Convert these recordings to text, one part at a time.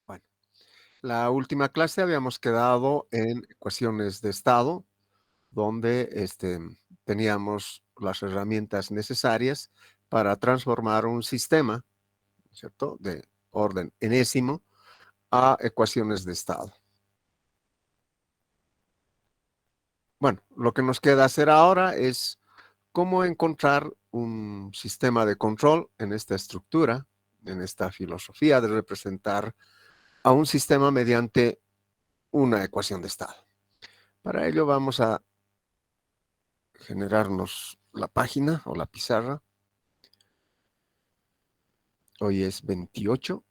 Bueno, la última clase habíamos quedado en ecuaciones de estado, donde teníamos las herramientas necesarias para transformar un sistema, ¿cierto?, de orden enésimo a ecuaciones de estado. Bueno, lo que nos queda hacer ahora es cómo encontrar un sistema de control en esta estructura, en esta filosofía de representar a un sistema mediante una ecuación de estado. Para ello vamos a generarnos la página o la pizarra. Hoy es 28.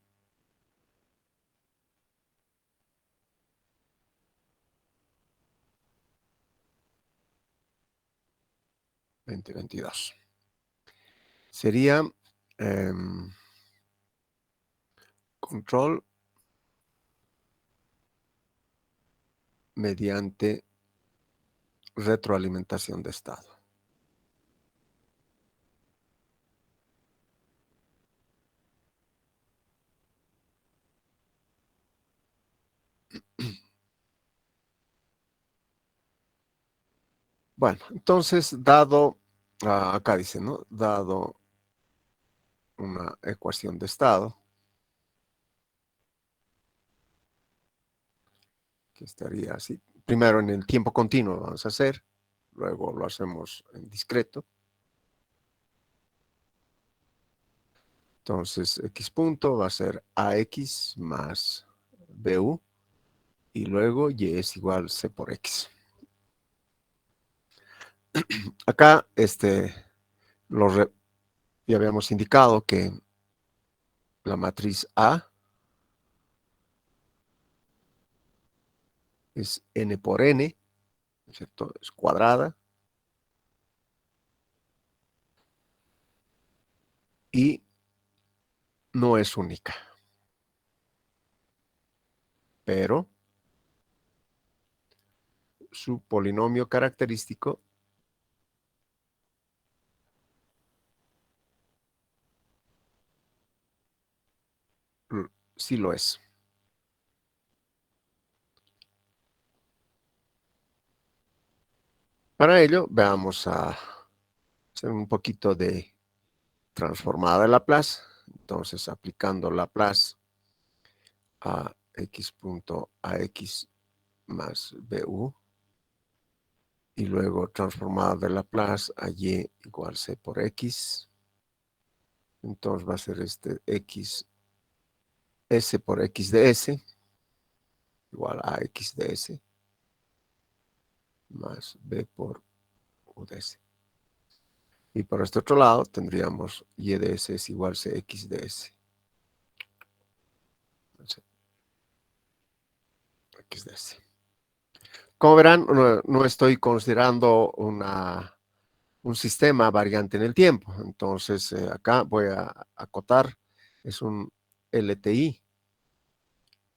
Sería control mediante retroalimentación de estado. Bueno, entonces, dado, acá dice, ¿no? Dado una ecuación de estado, que estaría así. Primero en el tiempo continuo lo vamos a hacer, luego lo hacemos en discreto. Entonces, x punto va a ser ax más bu, y luego y es igual c por x. Acá, ya habíamos indicado que la matriz A es n por n, ¿cierto? Es cuadrada. Y no es única. Pero su polinomio característico sí lo es. Para ello, vamos a hacer un poquito de transformada de Laplace. Entonces, aplicando Laplace a x punto ax más bu, y luego transformada de Laplace a y igual c por x. Entonces va a ser x s por x de s igual a x de s más b por u de s. Y por este otro lado tendríamos y de s es igual a x de s. X de s. Como verán, no estoy considerando un sistema variante en el tiempo. Entonces, acá voy a acotar, es un LTI.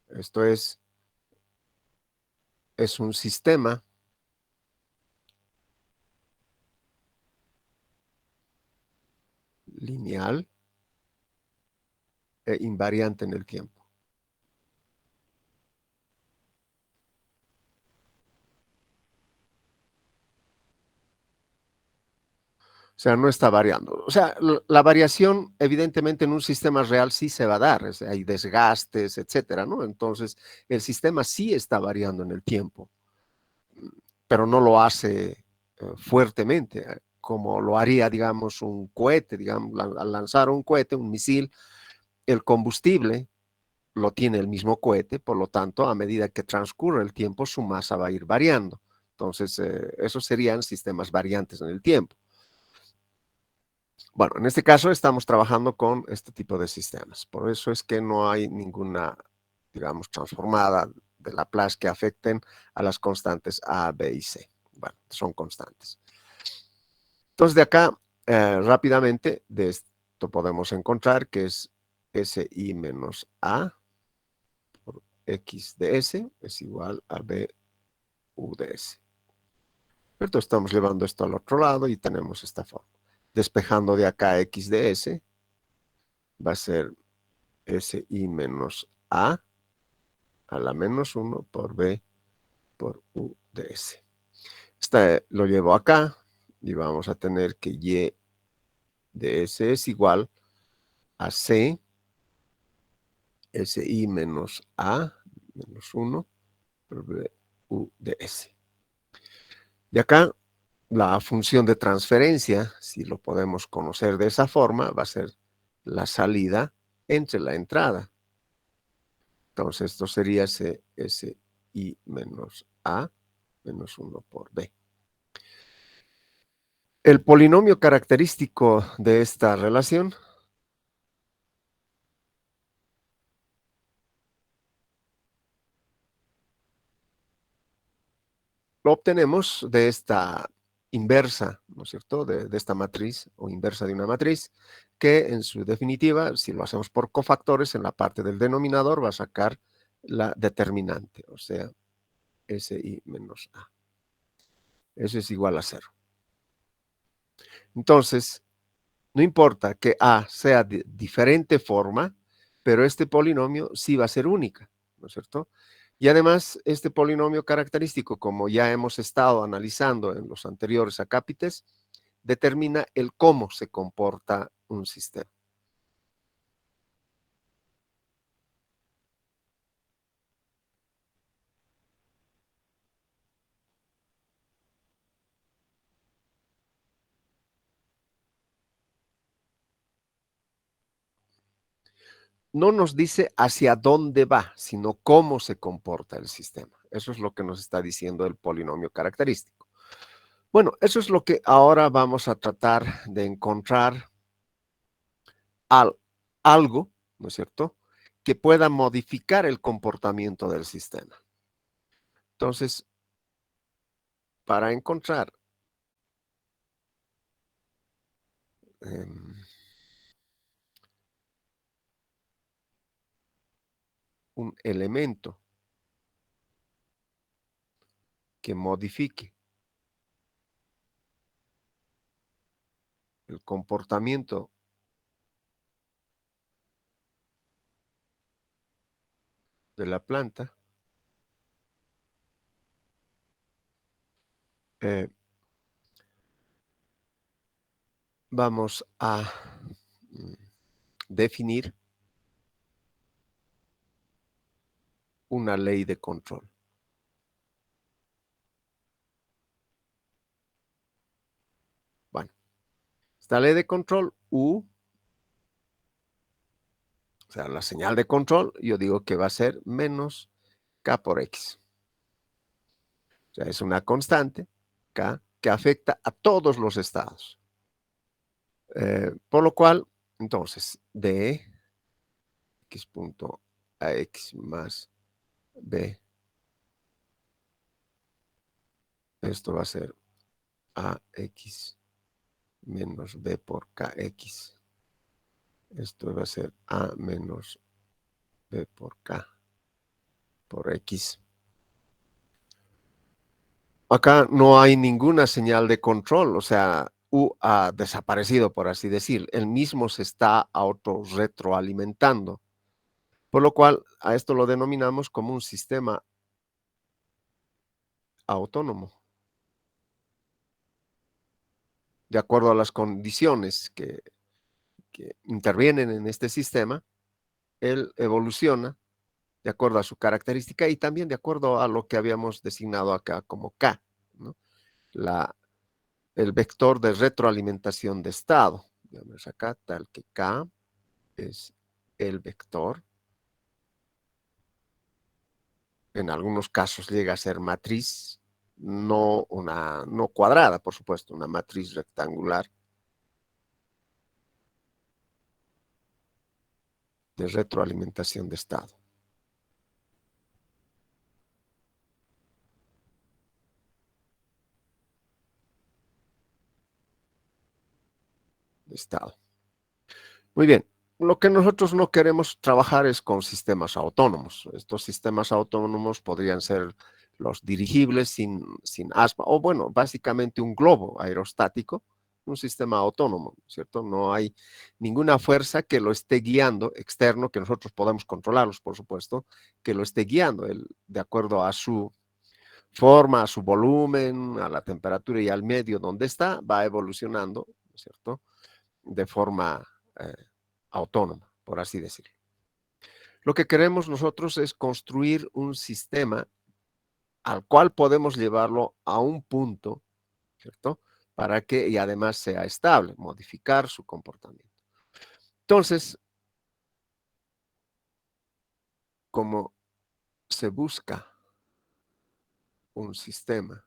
Esto es un sistema lineal e invariante en el tiempo. O sea, no está variando. O sea, la variación, evidentemente, en un sistema real sí se va a dar. O sea, hay desgastes, etcétera, ¿no? Entonces, el sistema sí está variando en el tiempo, pero no lo hace fuertemente, como lo haría, digamos, un cohete. Digamos, al lanzar un cohete, un misil, el combustible lo tiene el mismo cohete, por lo tanto, a medida que transcurre el tiempo, su masa va a ir variando. Entonces, esos serían sistemas variantes en el tiempo. Bueno, en este caso estamos trabajando con este tipo de sistemas. Por eso es que no hay ninguna, digamos, transformada de Laplace que afecten a las constantes A, B y C. Bueno, son constantes. Entonces, de acá, rápidamente, de esto podemos encontrar que es SI menos A por X de S es igual a B U de S. Entonces, estamos llevando esto al otro lado y tenemos esta forma. Despejando de acá X de S, va a ser SI menos A la menos 1 por B por U de S. Lo llevo acá y vamos a tener que Y de S es igual a C SI menos A menos 1 por B U de S. Y acá la función de transferencia, si lo podemos conocer de esa forma, va a ser la salida entre la entrada. Entonces, esto sería SI menos A menos 1 por B. El polinomio característico de esta relación lo obtenemos de esta inversa, ¿no es cierto?, de esta matriz o inversa de una matriz, que en su definitiva, si lo hacemos por cofactores, en la parte del denominador va a sacar la determinante, o sea, SI menos A. Eso es igual a 0. Entonces, no importa que A sea de diferente forma, pero este polinomio sí va a ser única, ¿no es cierto? Y además, este polinomio característico, como ya hemos estado analizando en los anteriores acápites, determina el cómo se comporta un sistema. No nos dice hacia dónde va, sino cómo se comporta el sistema. Eso es lo que nos está diciendo el polinomio característico. Bueno, eso es lo que ahora vamos a tratar de encontrar algo, ¿no es cierto?, que pueda modificar el comportamiento del sistema. Entonces, para encontrar un elemento que modifique el comportamiento de la planta, vamos a definir una ley de control. Bueno, esta ley de control, U, o sea, la señal de control, yo digo que va a ser menos K por X. O sea, es una constante, K, que afecta a todos los estados. Por lo cual, entonces, de X punto a X más B, esto va a ser AX menos B por KX. Esto va a ser A menos B por K por X. Acá no hay ninguna señal de control, o sea, U ha desaparecido, por así decir. El mismo se está autorretroalimentando, por lo cual a esto lo denominamos como un sistema autónomo. De acuerdo a las condiciones que intervienen en este sistema, él evoluciona de acuerdo a su característica y también de acuerdo a lo que habíamos designado acá como K, ¿no? El vector de retroalimentación de estado. Veamos acá, tal que K es el vector. En algunos casos llega a ser matriz, no cuadrada, por supuesto, una matriz rectangular de retroalimentación de estado. Muy bien. Lo que nosotros no queremos trabajar es con sistemas autónomos. Estos sistemas autónomos podrían ser los dirigibles sin aspa, o bueno, básicamente un globo aerostático, un sistema autónomo, ¿cierto? No hay ninguna fuerza que lo esté guiando, externo, que nosotros podamos controlarlos, por supuesto, que lo esté guiando de acuerdo a su forma, a su volumen, a la temperatura y al medio donde está, va evolucionando, ¿cierto? De forma eh, autónoma, por así decirlo. Lo que queremos nosotros es construir un sistema al cual podemos llevarlo a un punto, ¿cierto? Para que y además sea estable, modificar su comportamiento. Entonces, como se busca un sistema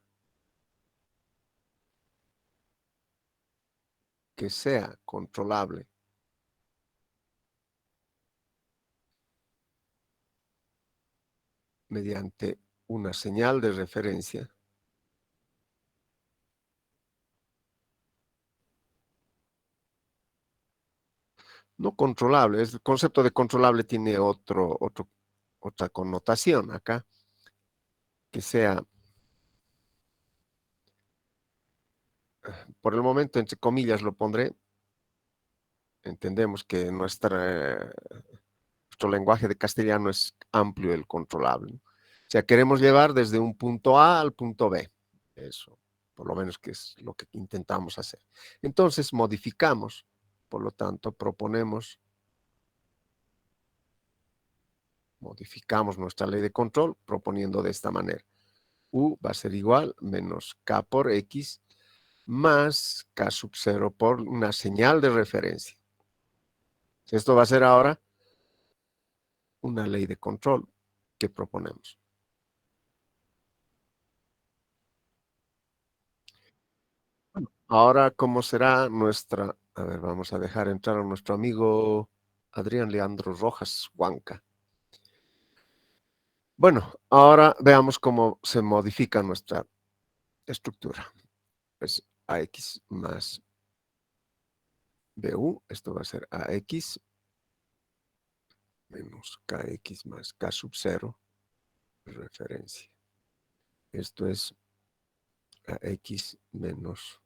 que sea controlable mediante una señal de referencia, no controlable, el concepto de controlable tiene otra connotación acá, que sea, por el momento, entre comillas lo pondré, entendemos que nuestro lenguaje de castellano es amplio el controlable, ¿no? O sea, queremos llevar desde un punto A al punto B. Eso, por lo menos que es lo que intentamos hacer. Entonces, modificamos, por lo tanto, modificamos nuestra ley de control proponiendo de esta manera. U va a ser igual menos K por X más K sub 0 por una señal de referencia. Esto va a ser ahora una ley de control que proponemos. Bueno, ahora, ¿cómo será nuestra? A ver, vamos a dejar entrar a nuestro amigo Adrián Leandro Rojas Huanca. Bueno, ahora veamos cómo se modifica nuestra estructura. Pues AX más BU, esto va a ser AX menos KX más K sub 0, referencia. Esto es AX menos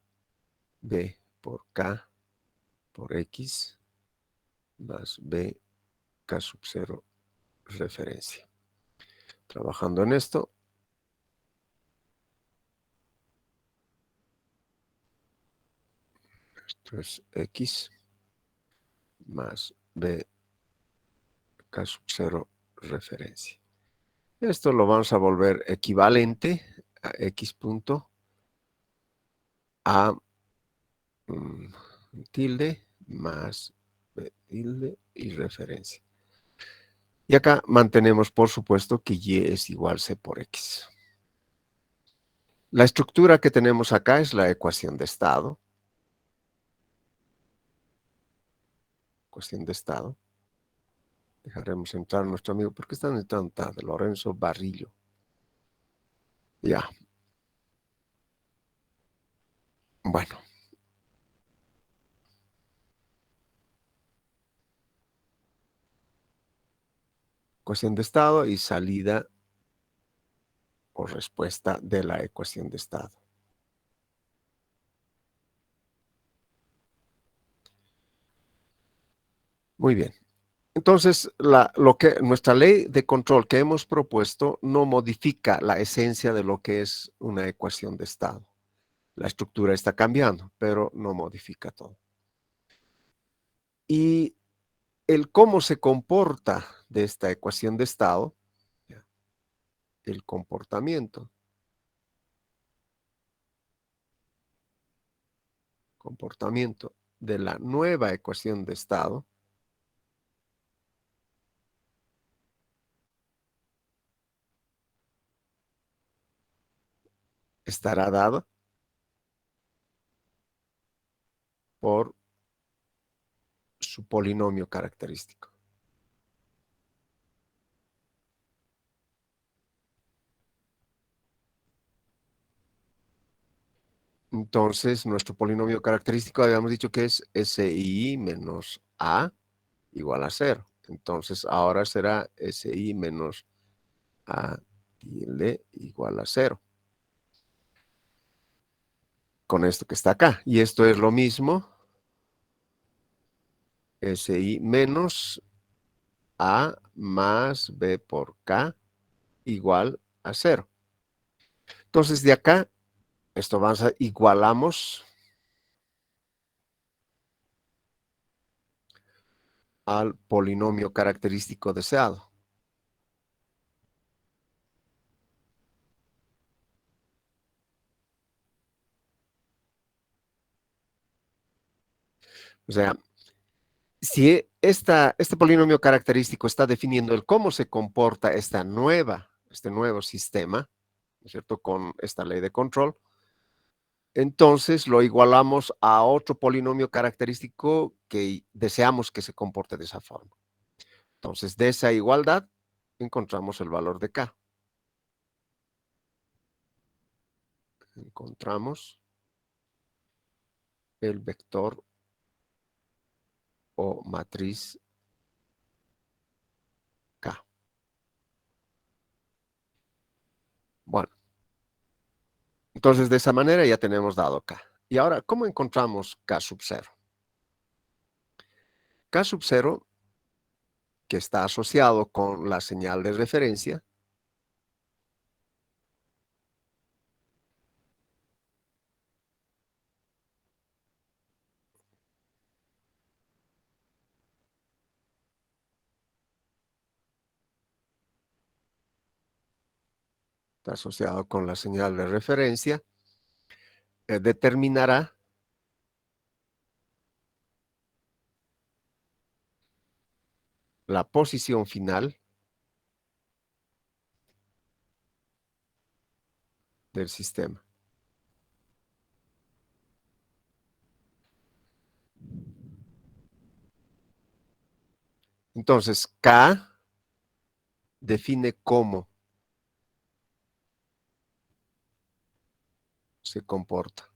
B por K por X más B K sub 0, referencia. Trabajando en esto, esto es X más B K sub 0, referencia. Esto lo vamos a volver equivalente a X punto A tilde más B tilde y referencia. Y acá mantenemos, por supuesto, que Y es igual C por X. La estructura que tenemos acá es la ecuación de estado. Ecuación de estado. Dejaremos entrar a nuestro amigo. ¿Por qué están entrando tarde? Lorenzo Barrillo. Ya. Bueno. Ecuación de estado y salida o respuesta de la ecuación de estado. Muy bien. Entonces, nuestra ley de control que hemos propuesto no modifica la esencia de lo que es una ecuación de estado. La estructura está cambiando, pero no modifica todo. Y el cómo se comporta de esta ecuación de estado, el comportamiento de la nueva ecuación de estado, estará dado por su polinomio característico. Entonces, nuestro polinomio característico habíamos dicho que es SI menos A igual a 0. Entonces, ahora será SI menos A tilde igual a 0. con esto que está acá. Y esto es lo mismo, SI menos A más B por K igual a 0. Entonces, de acá, esto vamos a igualamos al polinomio característico deseado. O sea, si este polinomio característico está definiendo el cómo se comporta este nuevo sistema, ¿no es cierto?, con esta ley de control, entonces lo igualamos a otro polinomio característico que deseamos que se comporte de esa forma. Entonces, de esa igualdad, encontramos el valor de K. Encontramos el vector o matriz K. Bueno, entonces de esa manera ya tenemos dado K. Y ahora, ¿cómo encontramos K sub 0? K sub 0, que está asociado con la señal de referencia, determinará la posición final del sistema. Entonces, K define cómo se comporta.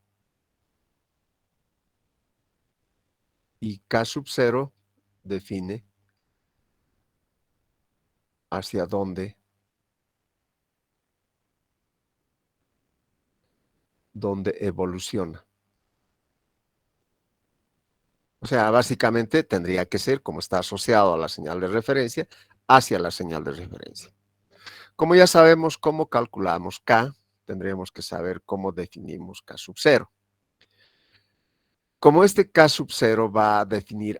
Y K sub 0 define hacia dónde evoluciona. O sea, básicamente tendría que ser, como está asociado a la señal de referencia, hacia la señal de referencia. Como ya sabemos cómo calculamos K, tendríamos que saber cómo definimos K sub 0. Como este K sub 0 va a definir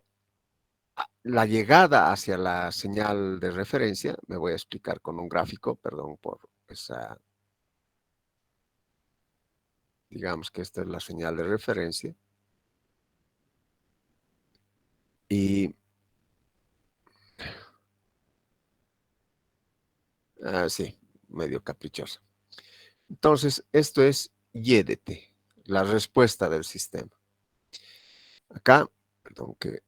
la llegada hacia la señal de referencia, me voy a explicar con un gráfico, perdón por esa, digamos que esta es la señal de referencia. Y sí, medio caprichosa. Entonces, esto es Y de t, la respuesta del sistema. Acá, perdón, que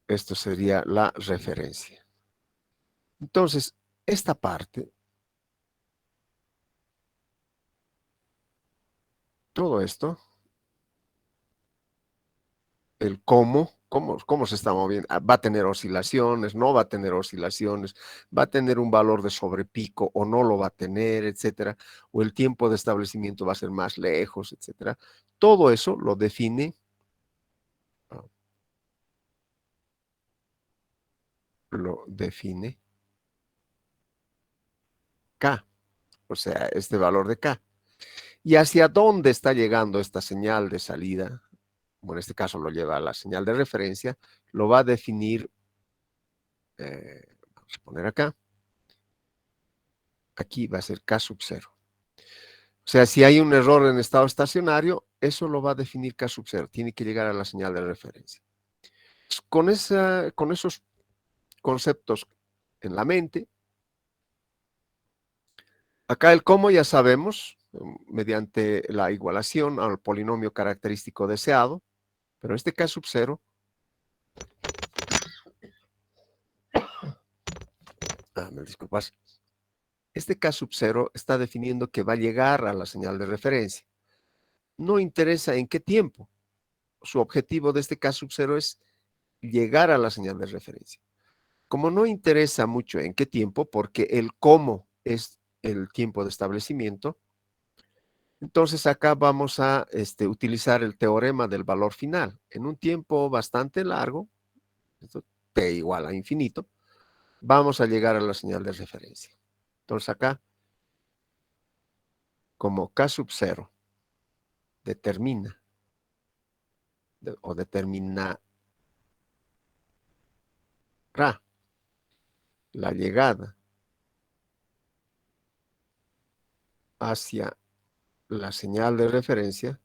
esto sería la referencia. Entonces, esta parte, todo esto, el cómo se está moviendo, va a tener oscilaciones, no va a tener oscilaciones, va a tener un valor de sobrepico o no lo va a tener, etcétera, o el tiempo de establecimiento va a ser más lejos, etcétera. Todo eso lo define K, o sea, este valor de K. ¿Y hacia dónde está llegando esta señal de salida? Bueno, en este caso lo lleva a la señal de referencia, lo va a definir, vamos a poner acá, aquí va a ser K sub 0. O sea, si hay un error en estado estacionario, eso lo va a definir K sub 0, tiene que llegar a la señal de referencia. Con esos conceptos en la mente, acá el cómo ya sabemos, mediante la igualación al polinomio característico deseado, pero este K sub 0, me disculpas, este K sub 0 está definiendo que va a llegar a la señal de referencia. No interesa en qué tiempo. Su objetivo de este K sub 0 es llegar a la señal de referencia. Como no interesa mucho en qué tiempo, porque el cómo es el tiempo de establecimiento, Entonces acá vamos a utilizar el teorema del valor final. En un tiempo bastante largo, esto t igual a infinito, vamos a llegar a la señal de referencia. Entonces acá, como k sub 0 determina o determinará la llegada hacia la señal de referencia,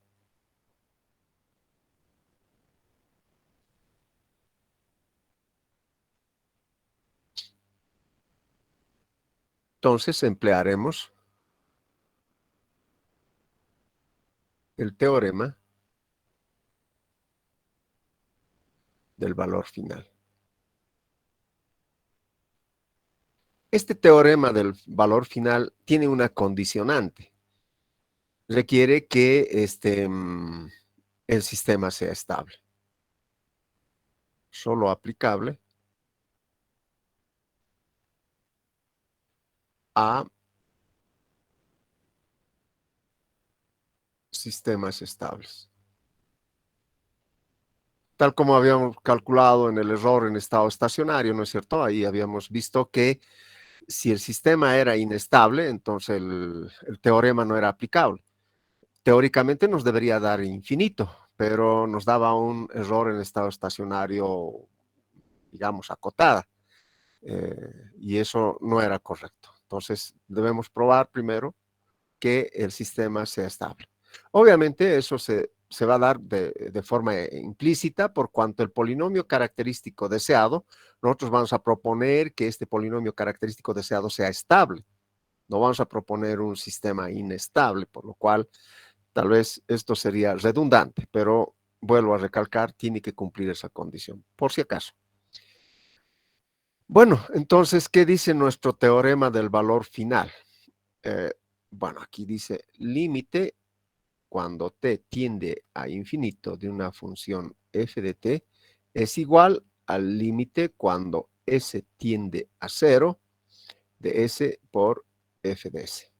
entonces emplearemos el teorema del valor final. Este teorema del valor final tiene una condicionante. Requiere que el sistema sea estable. Solo aplicable a sistemas estables. Tal como habíamos calculado en el error en estado estacionario, ¿no es cierto? Ahí habíamos visto que si el sistema era inestable, entonces el teorema no era aplicable. Teóricamente nos debería dar infinito, pero nos daba un error en estado estacionario, digamos, acotada. Y eso no era correcto. Entonces, debemos probar primero que el sistema sea estable. Obviamente, eso se va a dar de forma implícita por cuanto el polinomio característico deseado, nosotros vamos a proponer que este polinomio característico deseado sea estable. No vamos a proponer un sistema inestable, por lo cual tal vez esto sería redundante, pero vuelvo a recalcar, tiene que cumplir esa condición, por si acaso. Bueno, entonces, ¿qué dice nuestro teorema del valor final? Eh, bueno, aquí dice límite cuando t tiende a infinito de una función f de t es igual al límite cuando s tiende a cero de s por f de s.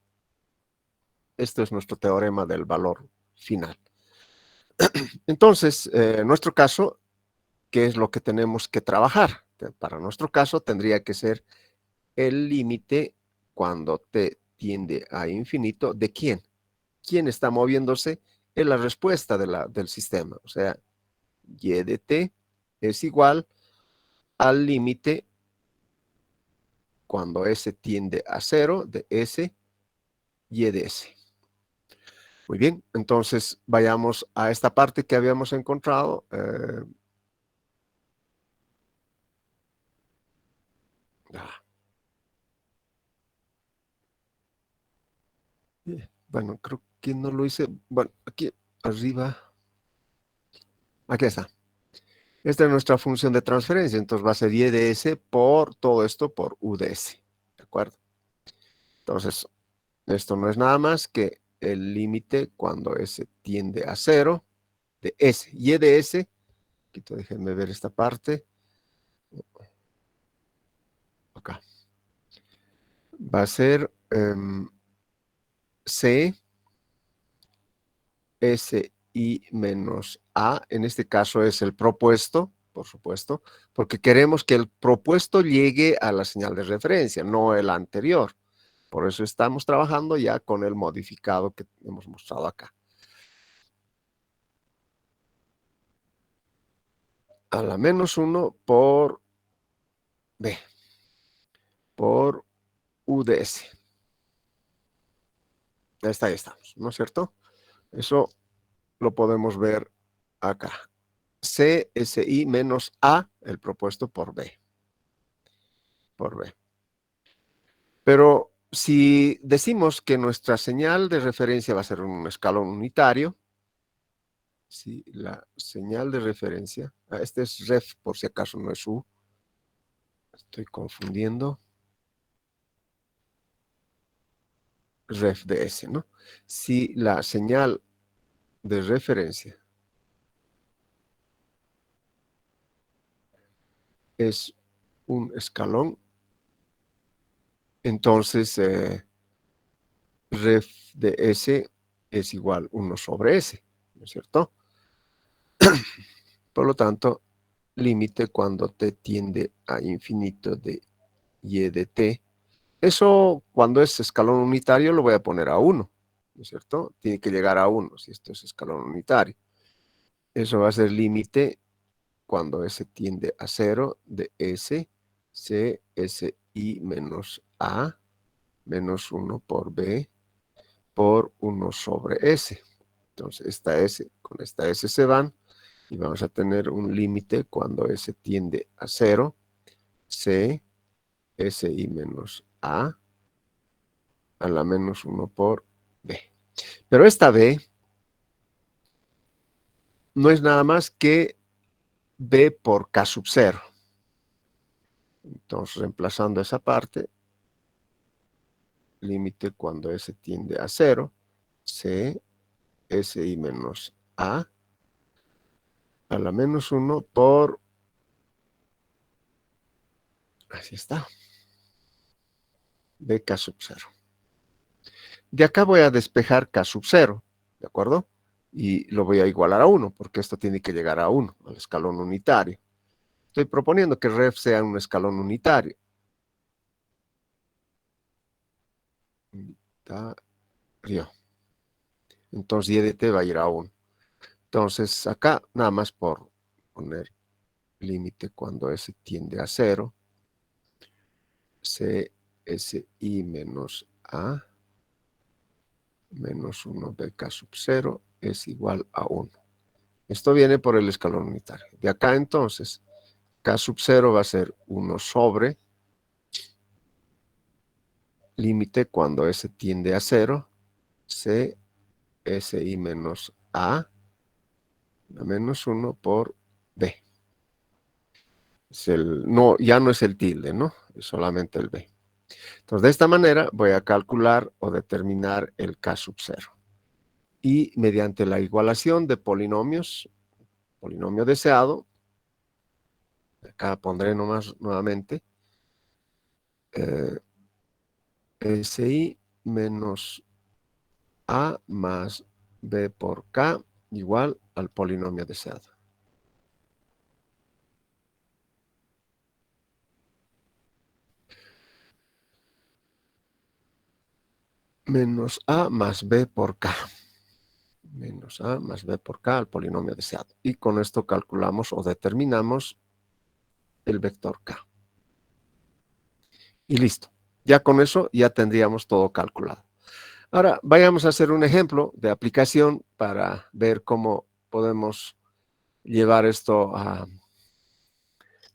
Esto es nuestro teorema del valor final. Entonces, en nuestro caso, ¿qué es lo que tenemos que trabajar? Para nuestro caso, tendría que ser el límite cuando t tiende a infinito, ¿de quién? ¿Quién está moviéndose? Es la respuesta del sistema. O sea, y de t es igual al límite cuando s tiende a cero de s y de s. Muy bien, entonces vayamos a esta parte que habíamos encontrado. Ah, bueno, creo que no lo hice. Bueno, aquí arriba. Aquí está. Esta es nuestra función de transferencia, entonces va a ser y de s por todo esto por u de s. ¿De acuerdo? Entonces, esto no es nada más que el límite cuando s tiende a cero de s. Y de s, déjenme ver esta parte. Acá. Va a ser c, s i menos a. En este caso es el propuesto, por supuesto, porque queremos que el propuesto llegue a la señal de referencia, no el anterior. Por eso estamos trabajando ya con el modificado que hemos mostrado acá. A la menos 1 por b, por u de s. Ahí estamos, ¿no es cierto? Eso lo podemos ver acá. C, S, I menos A, el propuesto por B. Por B. Pero si decimos que nuestra señal de referencia va a ser un escalón unitario, si la señal de referencia, este es ref por si acaso no es U, estoy confundiendo, ref de S, ¿no? Si la señal de referencia es un escalón, entonces ref de S es igual 1 sobre S, ¿no es cierto? Por lo tanto, límite cuando t tiende a infinito de y de t. Eso cuando es escalón unitario lo voy a poner a 1, ¿no es cierto? Tiene que llegar a 1 si esto es escalón unitario. Eso va a ser límite cuando S tiende a 0 de S, C, S, I menos A, menos 1 por B, por 1 sobre S. Entonces, esta S con esta S se van y vamos a tener un límite cuando S tiende a 0, C, S, I menos A la menos 1 por B. Pero esta B no es nada más que B por K sub 0. Entonces, reemplazando esa parte, límite cuando S tiende a 0, C, Si menos a la menos 1 por, así está, BK sub 0. De acá voy a despejar K sub 0, ¿de acuerdo? Y lo voy a igualar a 1, porque esto tiene que llegar a 1, al escalón unitario. Estoy proponiendo que ref sea un escalón unitario. Unitario. Entonces y de t va a ir a 1. Entonces acá, nada más por poner límite cuando S tiende a 0, C, S, I menos A, menos 1 BK sub 0 es igual a 1. Esto viene por el escalón unitario. De acá entonces, K sub 0 va a ser 1 sobre límite cuando S tiende a 0, C, Si menos A, menos 1 por B. No, ya no es el tilde, ¿no? Es solamente el B. Entonces, de esta manera voy a calcular o determinar el K sub 0. Y mediante la igualación de polinomios, polinomio deseado, acá pondré nomás nuevamente, SI menos A más B por K igual al polinomio deseado. Menos A más B por K. Menos A más B por K al polinomio deseado. Y con esto calculamos o determinamos el vector K. Y listo. Ya con eso ya tendríamos todo calculado. Ahora vayamos a hacer un ejemplo de aplicación para ver cómo podemos llevar esto a,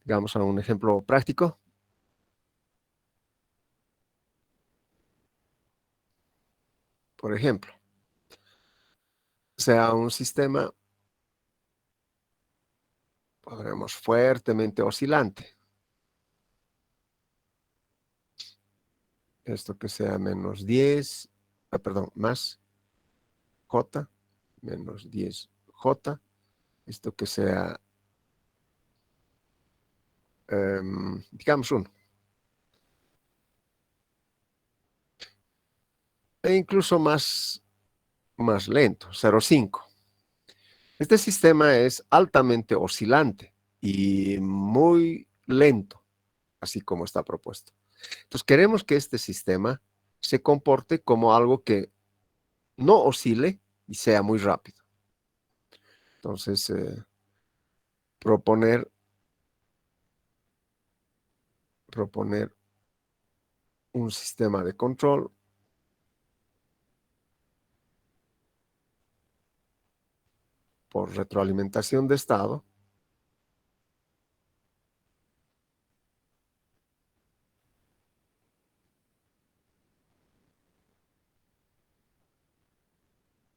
digamos, a un ejemplo práctico. Por ejemplo, sea un sistema, podremos fuertemente oscilante. Esto que sea menos 10, perdón, más J, menos 10J. Esto que sea, digamos, 1. E incluso más lento, 0,5. Este sistema es altamente oscilante y muy lento, así como está propuesto. Entonces, queremos que este sistema se comporte como algo que no oscile y sea muy rápido. Entonces, proponer un sistema de control por retroalimentación de estado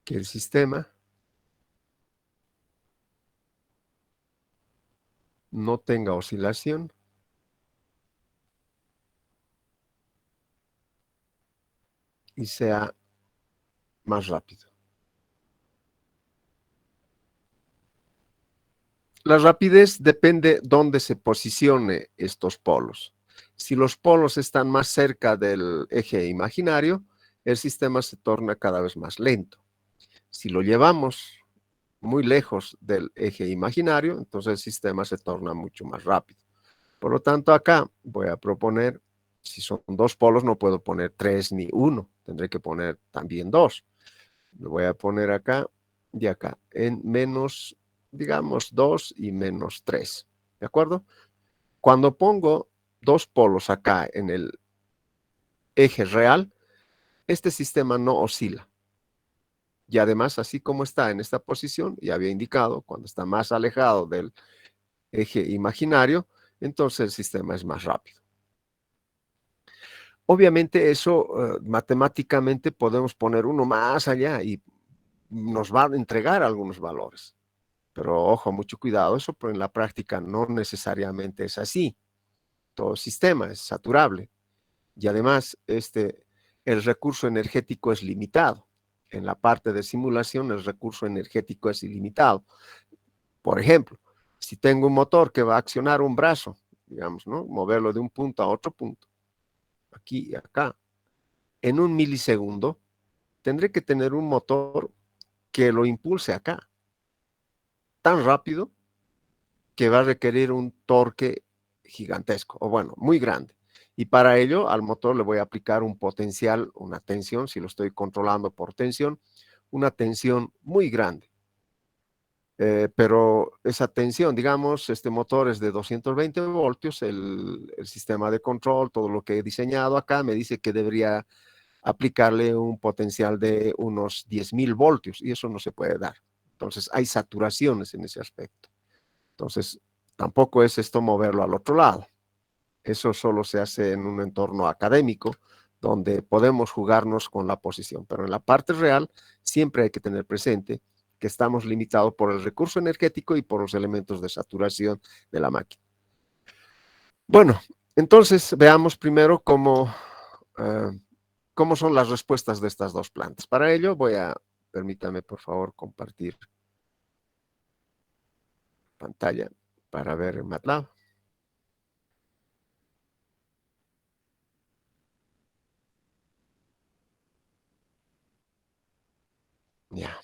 que el sistema no tenga oscilación y sea más rápido. La rapidez depende dónde se posicione estos polos. Si los polos están más cerca del eje imaginario, el sistema se torna cada vez más lento. Si lo llevamos muy lejos del eje imaginario, entonces el sistema se torna mucho más rápido. Por lo tanto, acá voy a proponer, si son dos polos, no puedo poner 3 ni 1, tendré que poner también 2. Lo voy a poner acá y acá, en menos, digamos, 2 y menos 3. ¿De acuerdo? Cuando pongo dos polos acá en el eje real, este sistema no oscila. Y además, así como está en esta posición, ya había indicado, cuando está más alejado del eje imaginario, entonces el sistema es más rápido. Obviamente eso matemáticamente podemos poner uno más allá y nos va a entregar algunos valores. Pero ojo, mucho cuidado, eso en la práctica no necesariamente es así. Todo sistema es saturable. Y además, el recurso energético es limitado. En la parte de simulación, el recurso energético es ilimitado. Por ejemplo, si tengo un motor que va a accionar un brazo, digamos, ¿no? Moverlo de un punto a otro punto, aquí y acá, en un milisegundo, tendré que tener un motor que lo impulse acá, tan rápido que va a requerir un torque gigantesco, o bueno, muy grande. Y para ello al motor le voy a aplicar un potencial, una tensión, si lo estoy controlando por tensión, una tensión muy grande. Pero esa tensión, digamos, este motor es de 220 voltios, el sistema de control, todo lo que he diseñado acá me dice que debería aplicarle un potencial de unos 10.000 voltios y eso no se puede dar. Entonces hay saturaciones en ese aspecto. Entonces tampoco es esto moverlo al otro lado. Eso solo se hace en un entorno académico donde podemos jugarnos con la posición, pero en la parte real siempre hay que tener presente que estamos limitados por el recurso energético y por los elementos de saturación de la máquina. Bueno, entonces veamos primero cómo son las respuestas de estas dos plantas. Para ello permítame por favor compartir pantalla para ver en MATLAB. Ya.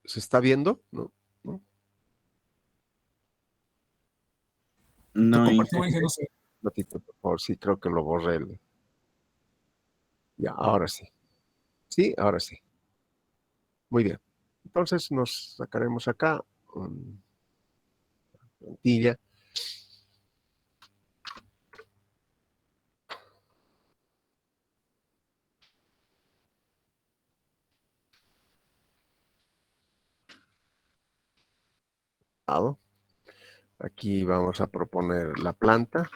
¿Se está viendo? No, no. Tú No, compartiste un ratito, por favor. Sí, creo que lo borré. Ya, ahora sí. Sí, ahora sí. Muy bien. Entonces nos sacaremos acá una plantilla. Aquí vamos a proponer la planta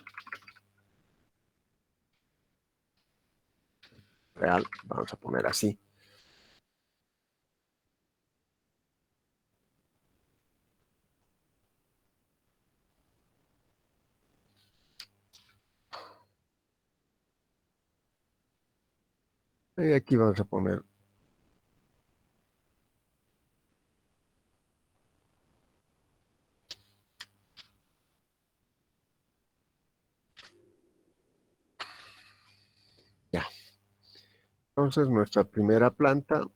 real. Vamos a poner así. Y aquí vamos a poner ya. Entonces nuestra primera planta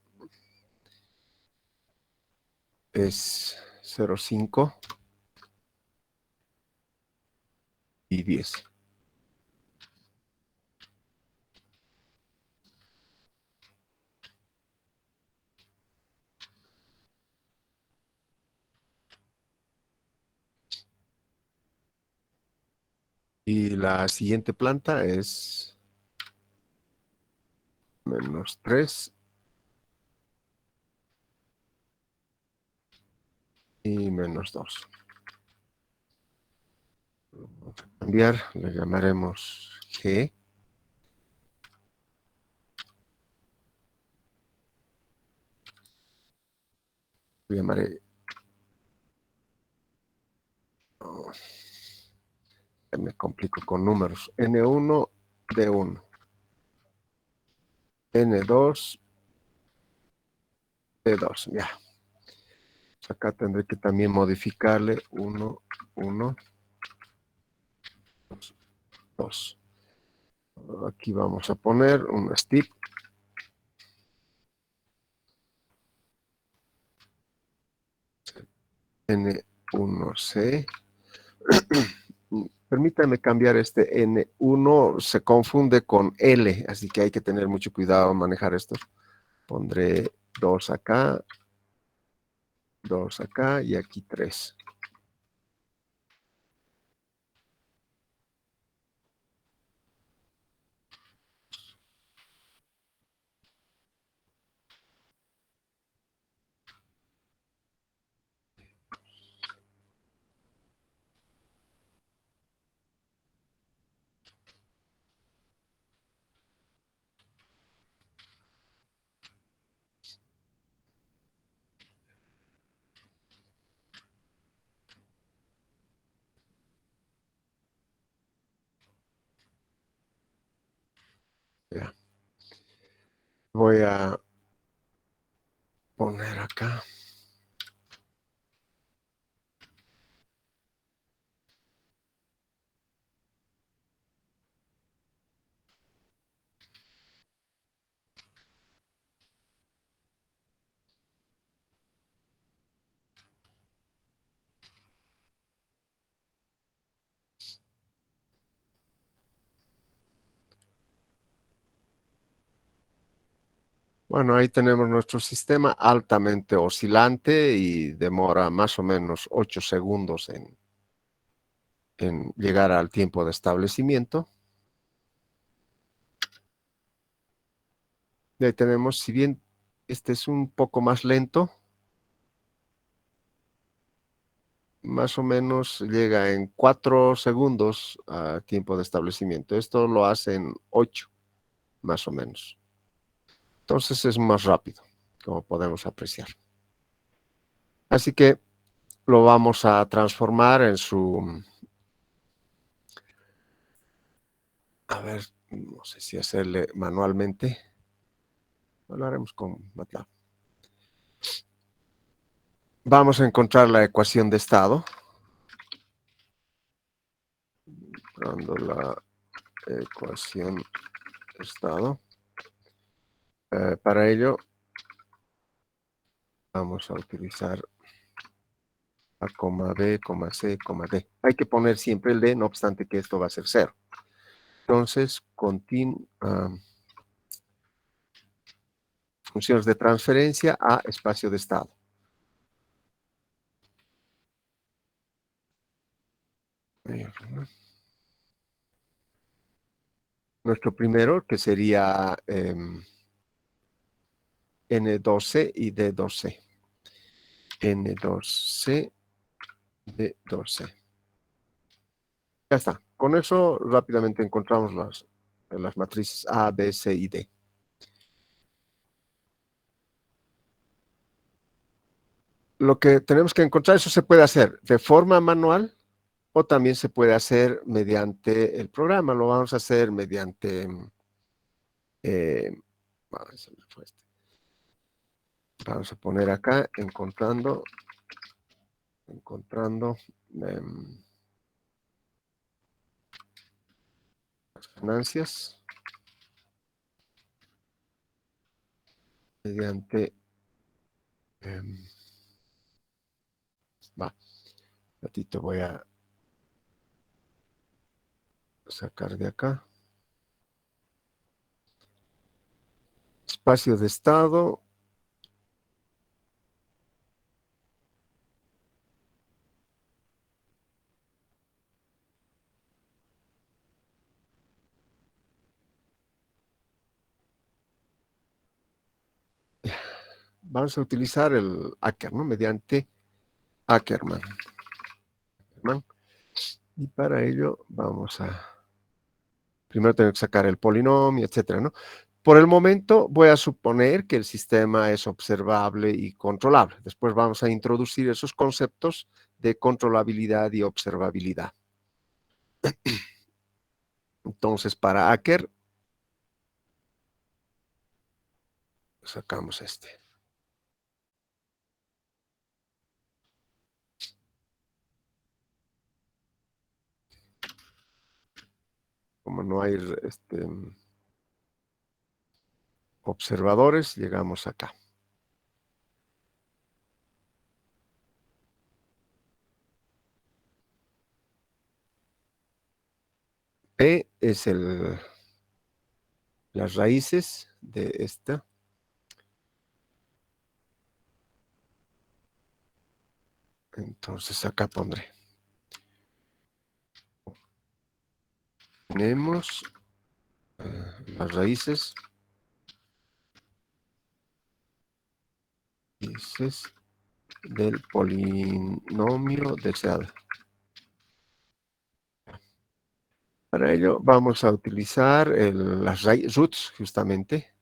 es 0,5 y 10. Y la siguiente planta es -3 y -2. Vamos a cambiar, le llamaremos G. Le llamaré, oh, me complico con números, N1, D1, N2, D2, ya. Acá tendré que también modificarle 1, 1, 2, 2. Aquí vamos a poner un step N1C. Permítame cambiar este N1, se confunde con L, así que hay que tener mucho cuidado al manejar esto. Pondré 2 acá y aquí 3. Ya. Voy a poner acá. Bueno, ahí tenemos nuestro sistema altamente oscilante y demora más o menos 8 segundos en llegar al tiempo de establecimiento. Y ahí tenemos, si bien este es un poco más lento, más o menos llega en 4 segundos a tiempo de establecimiento. Esto lo hace en 8, más o menos. Entonces es más rápido, como podemos apreciar. Así que lo vamos a transformar en su, a ver, no sé si hacerle manualmente. Lo haremos con MATLAB. Vamos a encontrar la ecuación de estado. Dando la ecuación de estado. Para ello, vamos a utilizar A, B, C, D. Hay que poner siempre el D, no obstante que esto va a ser 0. Entonces, funciones de transferencia a espacio de estado. Nuestro primero, que sería N2C y D2C. N2C, D2C. Ya está. Con eso rápidamente encontramos las matrices A, B, C y D. Lo que tenemos que encontrar, eso se puede hacer de forma manual o también se puede hacer mediante el programa. Lo vamos a hacer mediante... eh, vamos a poner acá, encontrando las ganancias mediante... va, un ratito voy a sacar de acá. Espacio de estado. Vamos a utilizar el Ackermann, mediante Ackermann. Y para ello vamos a... Primero tengo que sacar el polinomio, etcétera, ¿no? Por el momento voy a suponer que el sistema es observable y controlable. Después vamos a introducir esos conceptos de controlabilidad y observabilidad. Entonces, para Acker, sacamos este. Como no hay observadores, llegamos acá. P es las raíces de esta. Entonces acá pondré. Tenemos las raíces del polinomio deseado. Para ello vamos a utilizar las roots, justamente.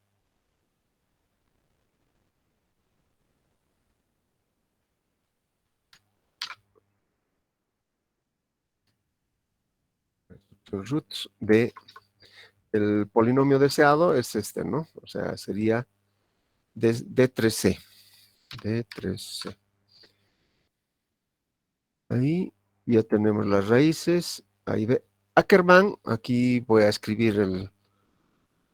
Los roots de el polinomio deseado es este, ¿no? O sea, sería D3C. D3C. Ahí ya tenemos las raíces. Ahí ve. Ackermann, aquí voy a escribir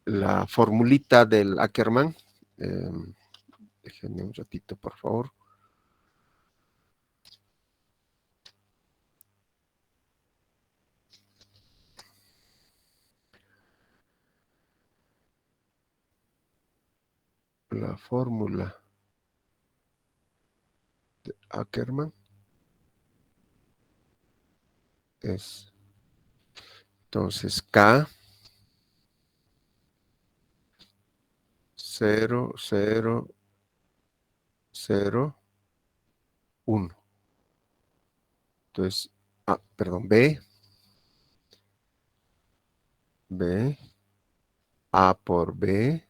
la formulita del Ackermann. Déjenme un ratito, por favor. La fórmula de Ackermann es entonces K 0, 0, 0, 1. Entonces, perdón, B, A por B,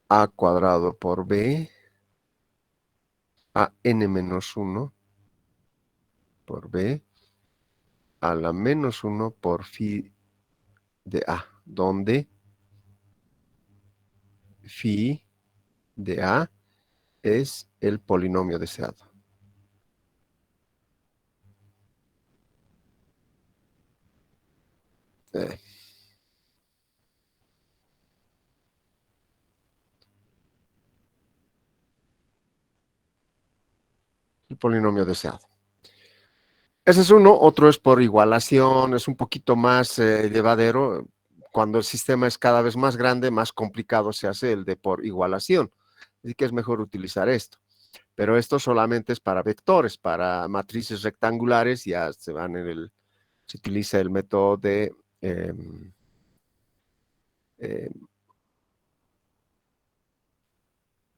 A cuadrado por B, a n menos 1 por B, a la menos 1 por phi de A, donde phi de A es el polinomio deseado. Eh, el polinomio deseado. Ese es uno, otro es por igualación, es un poquito más llevadero. Cuando el sistema es cada vez más grande, más complicado se hace el de por igualación. Así que es mejor utilizar esto. Pero esto solamente es para vectores, para matrices rectangulares, ya se van se utiliza el método de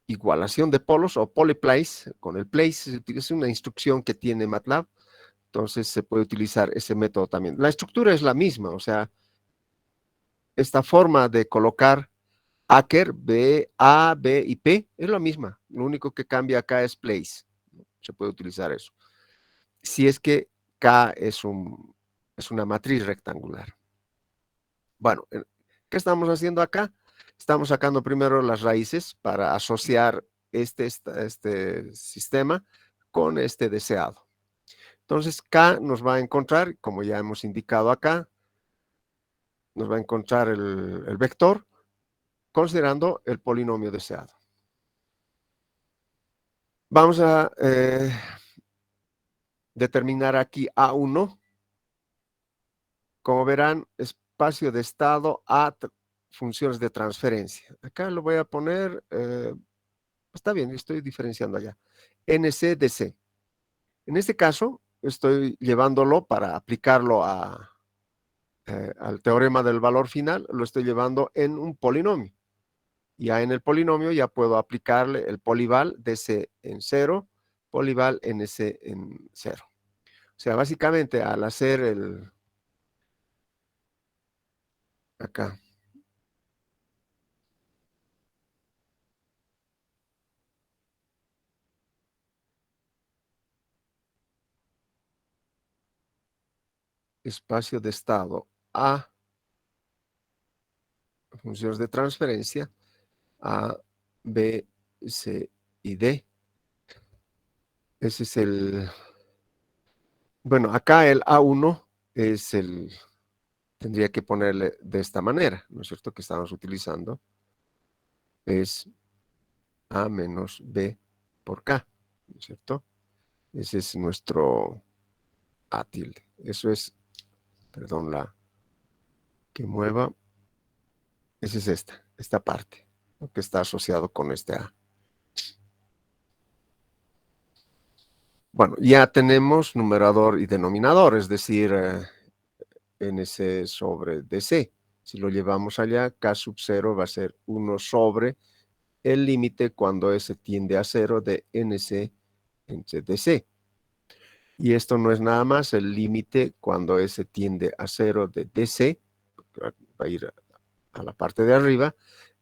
igualación de polos o polyplace. Con el place es una instrucción que tiene MATLAB, entonces se puede utilizar ese método también. La estructura es la misma, o sea, esta forma de colocar Aker, B, A, B y P es la misma. Lo único que cambia acá es place. Se puede utilizar eso. Si es que K es una matriz rectangular. Bueno, ¿qué estamos haciendo acá? Estamos sacando primero las raíces para asociar este sistema con este deseado. Entonces, K nos va a encontrar, como ya hemos indicado acá, nos va a encontrar el vector considerando el polinomio deseado. Vamos a determinar aquí A1. Como verán, espacio de estado a funciones de transferencia. Acá lo voy a poner, está bien, estoy diferenciando allá. NC de C. En este caso, estoy llevándolo para aplicarlo al teorema del valor final, lo estoy llevando en un polinomio. Ya en el polinomio ya puedo aplicarle el polival DC en 0, polival NC en 0. O sea, básicamente al hacer acá, espacio de estado A, funciones de transferencia, A, B, C y D. Ese es bueno, acá el A1 es tendría que ponerle de esta manera, ¿no es cierto? Que estamos utilizando es A menos B por K, ¿no es cierto? Ese es nuestro A tilde. Eso es, perdón, la que mueva. Esa es esta parte, ¿no? Que está asociado con este A. Bueno, ya tenemos numerador y denominador, es decir, NC sobre DC. Si lo llevamos allá, K sub 0 va a ser 1 sobre el límite cuando S tiende a 0 de NC entre DC. Y esto no es nada más el límite cuando S tiende a 0 de DC, va a ir a la parte de arriba,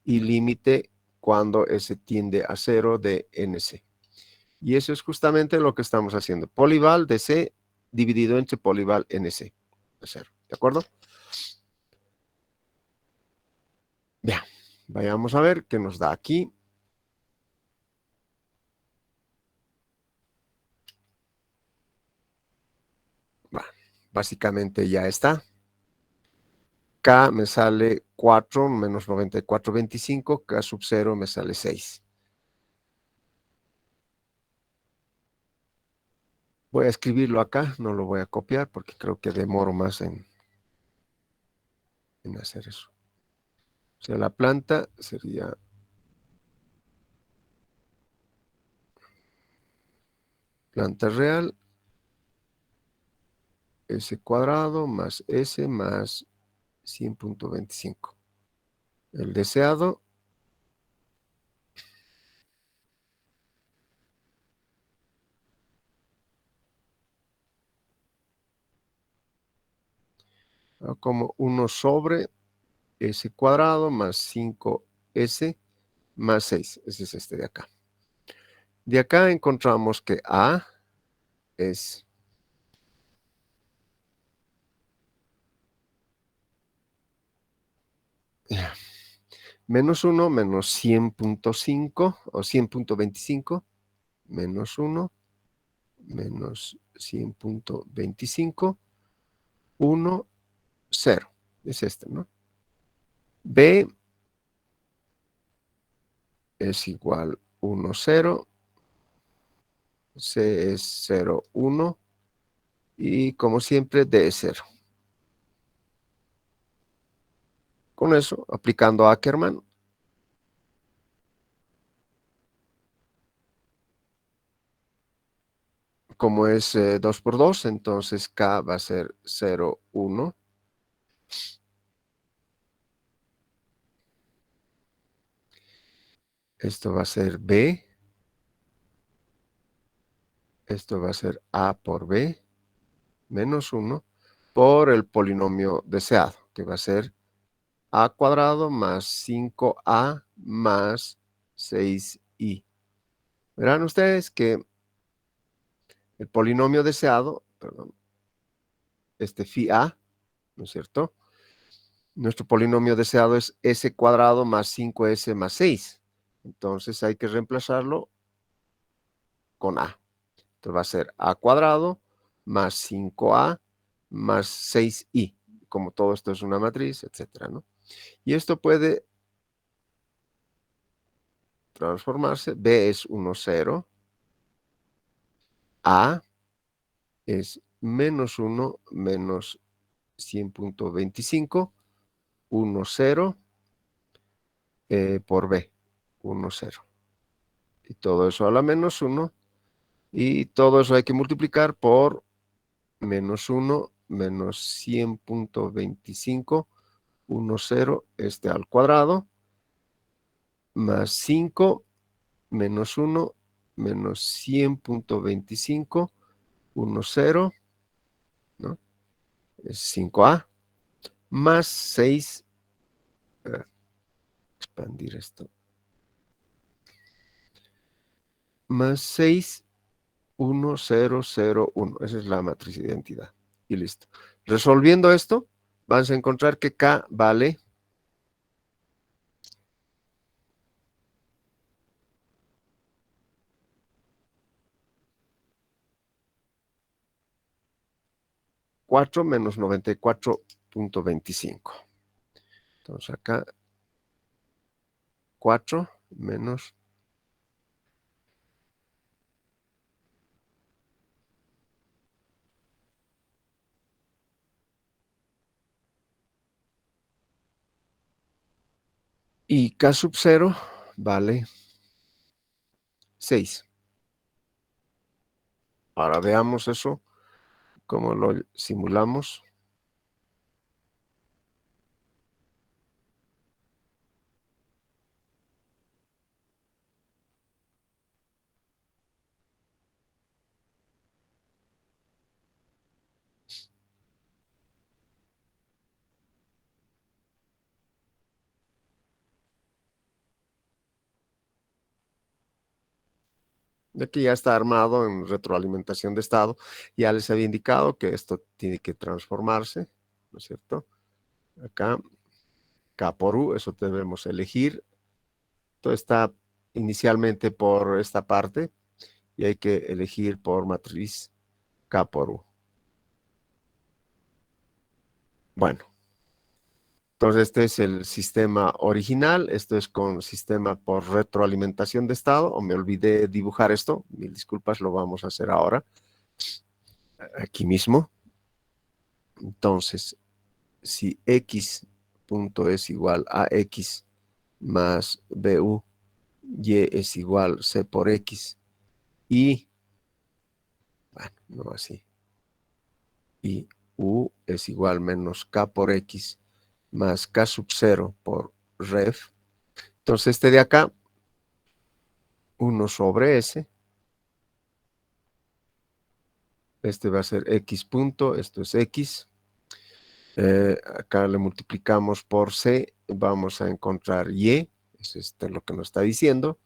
y límite cuando S tiende a 0 de NC. Y eso es justamente lo que estamos haciendo. Polival DC dividido entre polival NC de 0. ¿De acuerdo? Bien, vayamos a ver qué nos da aquí. Bueno, básicamente ya está. K me sale 4 menos 94,25. K sub 0 me sale 6. Voy a escribirlo acá, no lo voy a copiar porque creo que demoro más en hacer eso. O sea, la planta sería planta real, S cuadrado más S más 100,25. El deseado, como 1 sobre S cuadrado más 5S más 6. Ese es este de acá. De acá encontramos que A es menos 1 menos 100,5 o 100,25 menos 1 menos 100,25, 1, 0. Es este, ¿no? B es igual 1, 0. C es 0, 1. Y como siempre, D es 0. Con eso, aplicando a Ackermann, como es 2 por 2, entonces K va a ser 0, 1. Esto va a ser B. Esto va a ser A por B menos 1 por el polinomio deseado, que va a ser A cuadrado más 5A más 6I. Verán ustedes que el polinomio deseado, perdón, este phi A, ¿no es cierto? Nuestro polinomio deseado es S cuadrado más 5S más 6. Entonces hay que reemplazarlo con A. Entonces va a ser A cuadrado más 5A más 6I. Como todo esto es una matriz, etcétera, ¿no? Y esto puede transformarse. B es 1, 0. A es menos 1 menos 100,25. 1, 0 por B. 1, 0. Y todo eso a la menos 1. Y todo eso hay que multiplicar por menos 1 menos 100,25. 1, 0, este al cuadrado, más 5 menos 1 menos 100,25. 1, 0, ¿no? Es 5A, más 6, expandir esto, más 6, 1, 0, 0, 1. Esa es la matriz de identidad. Y listo. Resolviendo esto, vas a encontrar que K vale 4 menos 94.25. Entonces acá 4 menos y K sub 0 vale 6. Ahora veamos eso, cómo lo simulamos. De aquí ya está armado en retroalimentación de estado. Ya les había indicado que esto tiene que transformarse, ¿no es cierto? Acá, K por U, eso debemos elegir. Todo está inicialmente por esta parte y hay que elegir por matriz K por U. Bueno, entonces este es el sistema original. Esto es con sistema por retroalimentación de estado. O me olvidé dibujar esto. Mil disculpas, lo vamos a hacer ahora. Aquí mismo. Entonces, si X punto es igual a X más BU, Y es igual C por X y, bueno, no así, y U es igual menos K por X más K sub 0 por ref. Entonces este de acá, 1 sobre S, este va a ser X punto, esto es X. Acá le multiplicamos por C, vamos a encontrar Y, es lo que nos está diciendo.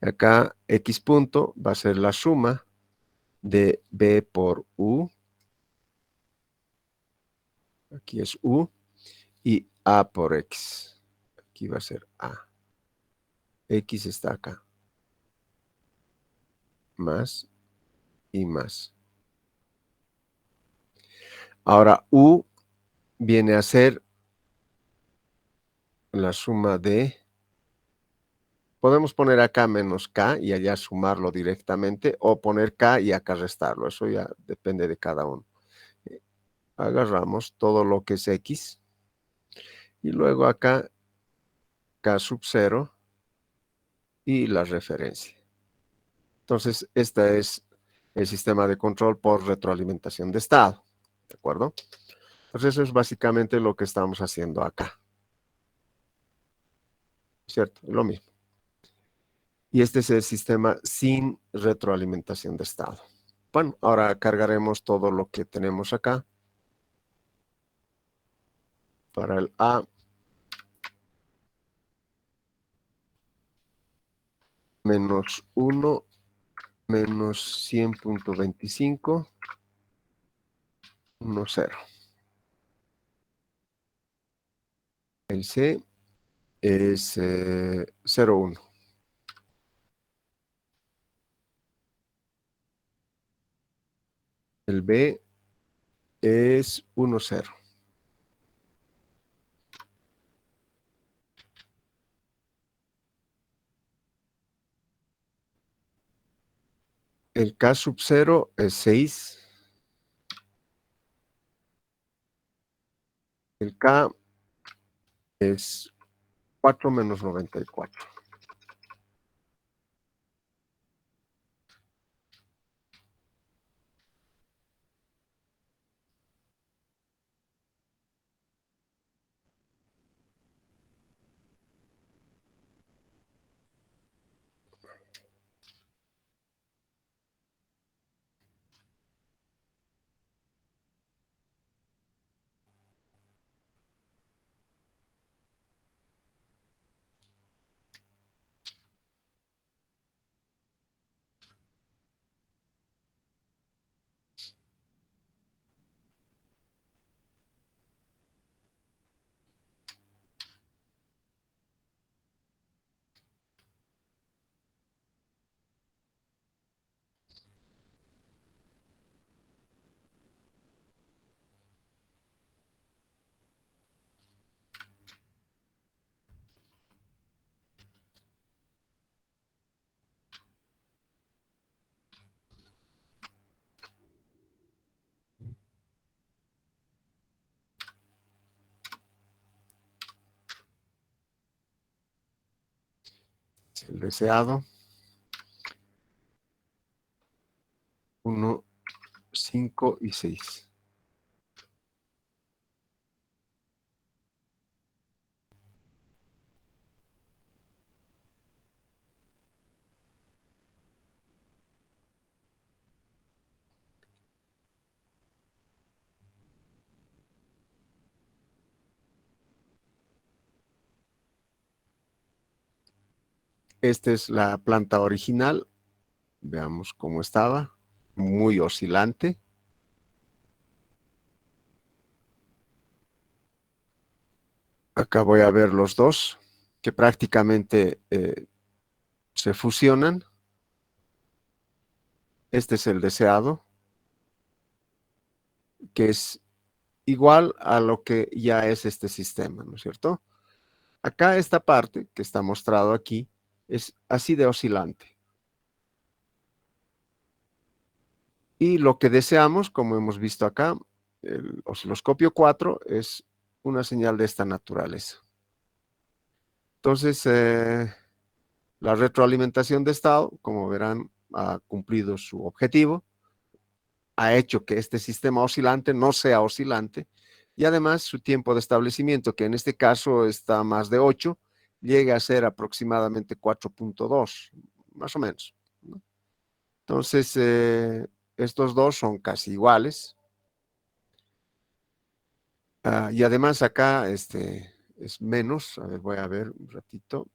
Acá X punto va a ser la suma de B por U, aquí es U, y A por X, aquí va a ser A. X está acá, más y más. Ahora U viene a ser la suma de, podemos poner acá menos K y allá sumarlo directamente, o poner K y acá restarlo, eso ya depende de cada uno. Agarramos todo lo que es X, y luego acá K sub 0 y la referencia. Entonces, este es el sistema de control por retroalimentación de estado, ¿de acuerdo? Entonces, eso es básicamente lo que estamos haciendo acá, ¿cierto? Lo mismo. Y este es el sistema sin retroalimentación de estado. Bueno, ahora cargaremos todo lo que tenemos acá. Para el A, menos 1, menos 100.25, 1, 0. El C es 0, 1. El B es 1, 0. El K sub 0 es 6. El K es 4 menos 94. el deseado. 1, 5 y 6. Esta es la planta original. Veamos cómo estaba. Muy oscilante. Acá voy a ver los dos, que prácticamente se fusionan. Este es el deseado, que es igual a lo que ya es este sistema, ¿no es cierto? Acá esta parte que está mostrado aquí es así de oscilante. Y lo que deseamos, como hemos visto acá, el osciloscopio 4 es una señal de esta naturaleza. Entonces, la retroalimentación de estado, como verán, ha cumplido su objetivo, ha hecho que este sistema oscilante no sea oscilante y además su tiempo de establecimiento, que en este caso está más de 8, llega a ser aproximadamente 4.2, más o menos, ¿no? Entonces, estos dos son casi iguales. Y además acá es menos. A ver, voy a ver un ratito.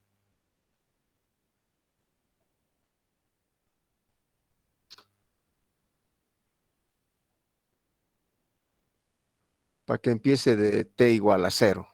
Para que empiece de t igual a 0.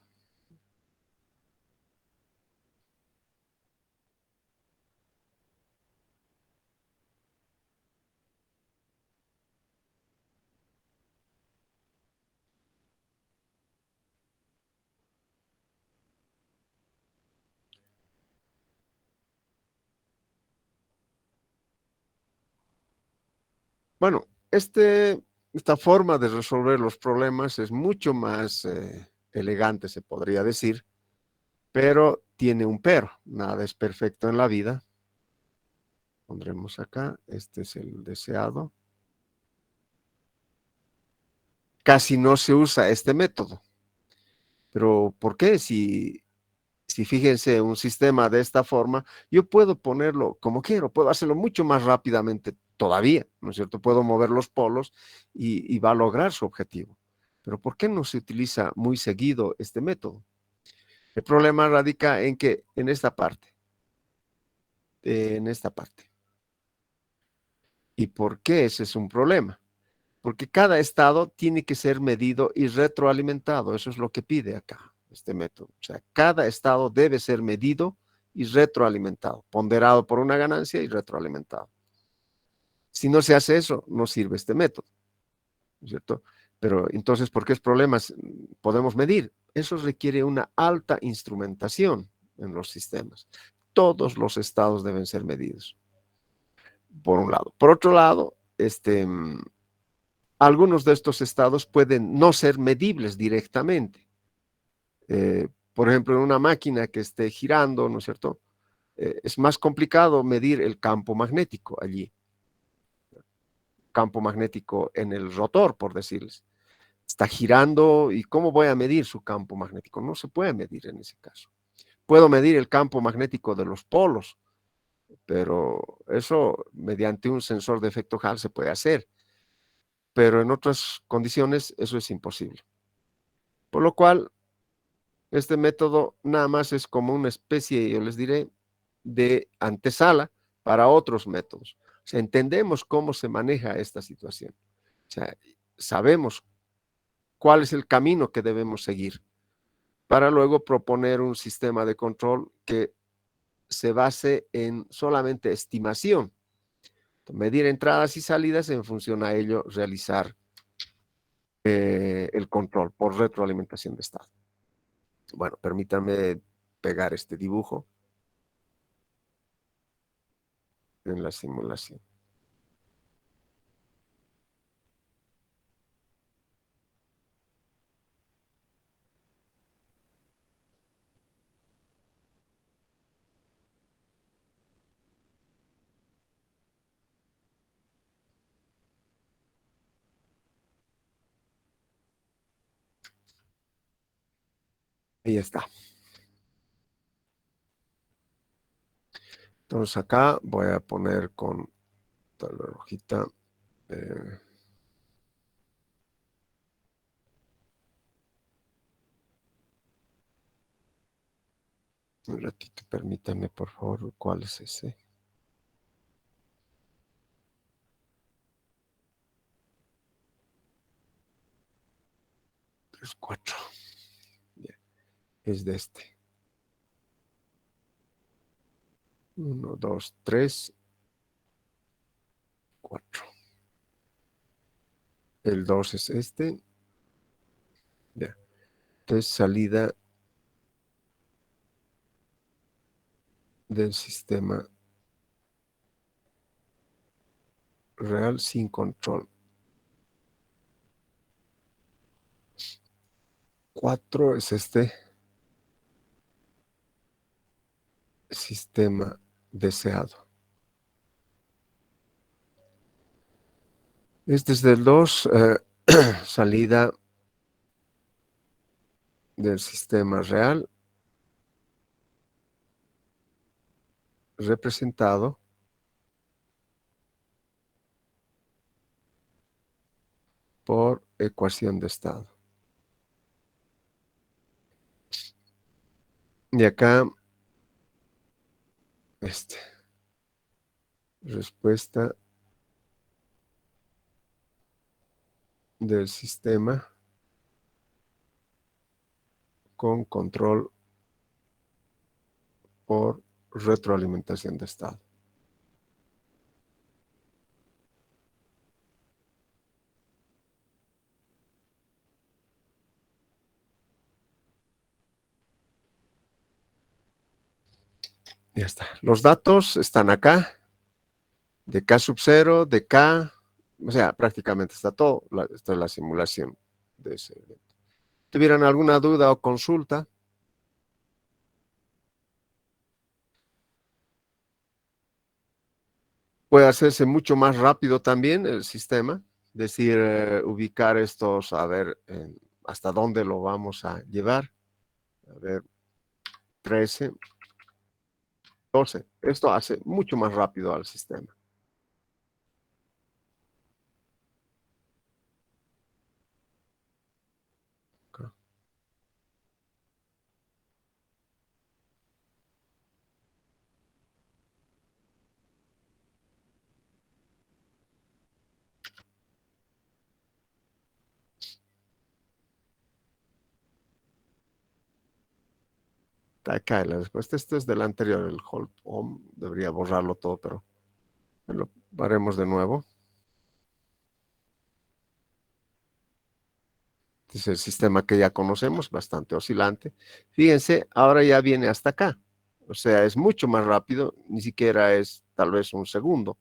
Bueno, esta forma de resolver los problemas es mucho más elegante, se podría decir, pero tiene un pero. Nada es perfecto en la vida. Pondremos acá, este es el deseado. Casi no se usa este método. Pero ¿por qué? Si fíjense un sistema de esta forma, yo puedo ponerlo como quiero, puedo hacerlo mucho más rápidamente todavía, ¿no es cierto? Puedo mover los polos y va a lograr su objetivo. Pero ¿por qué no se utiliza muy seguido este método? El problema radica en que en esta parte. ¿Y por qué ese es un problema? Porque cada estado tiene que ser medido y retroalimentado. Eso es lo que pide acá este método. O sea, cada estado debe ser medido y retroalimentado, ponderado por una ganancia y retroalimentado. Si no se hace eso, no sirve este método, ¿no es cierto? Pero entonces, ¿por qué es problemas? Podemos medir. Eso requiere una alta instrumentación en los sistemas. Todos los estados deben ser medidos, por un lado. Por otro lado, algunos de estos estados pueden no ser medibles directamente. Por ejemplo, en una máquina que esté girando, ¿no es cierto? Es más complicado medir el campo magnético allí, campo magnético en el rotor, por decirles. Está girando y ¿cómo voy a medir su campo magnético? No se puede medir en ese caso. Puedo medir el campo magnético de los polos, pero eso mediante un sensor de efecto Hall se puede hacer, pero en otras condiciones eso es imposible. Por lo cual, este método nada más es como una especie, yo les diré, de antesala para otros métodos. O sea, entendemos cómo se maneja esta situación. O sea, sabemos cuál es el camino que debemos seguir para luego proponer un sistema de control que se base en solamente estimación, medir entradas y salidas en función a ello realizar el control por retroalimentación de estado. Bueno, permítanme pegar este dibujo en la simulación. Ahí está. Entonces acá voy a poner con tal rojita. eh, un ratito, permítame por favor, ¿cuál es ese? 3, 4. Bien, es de este. 1, 2, 3, 4. El 2 es este. Ya. Entonces, salida del sistema real sin control. 4 es este sistema deseado. Este es del 2, salida del sistema real representado por ecuación de estado. Y acá, respuesta del sistema con control por retroalimentación de estado. Ya está. Los datos están acá, de K sub 0, de K, o sea, prácticamente está todo. Esta es la simulación de ese evento. ¿Tuvieran alguna duda o consulta? Puede hacerse mucho más rápido también el sistema, es decir, ubicar estos, a ver, hasta dónde lo vamos a llevar. A ver, 13, 12. Esto hace mucho más rápido al sistema. Acá la respuesta. Este es del anterior, el hold home. Debería borrarlo todo, pero lo haremos de nuevo. Este es el sistema que ya conocemos, bastante oscilante. Fíjense, ahora ya viene hasta acá. O sea, es mucho más rápido, ni siquiera es tal vez un segundo.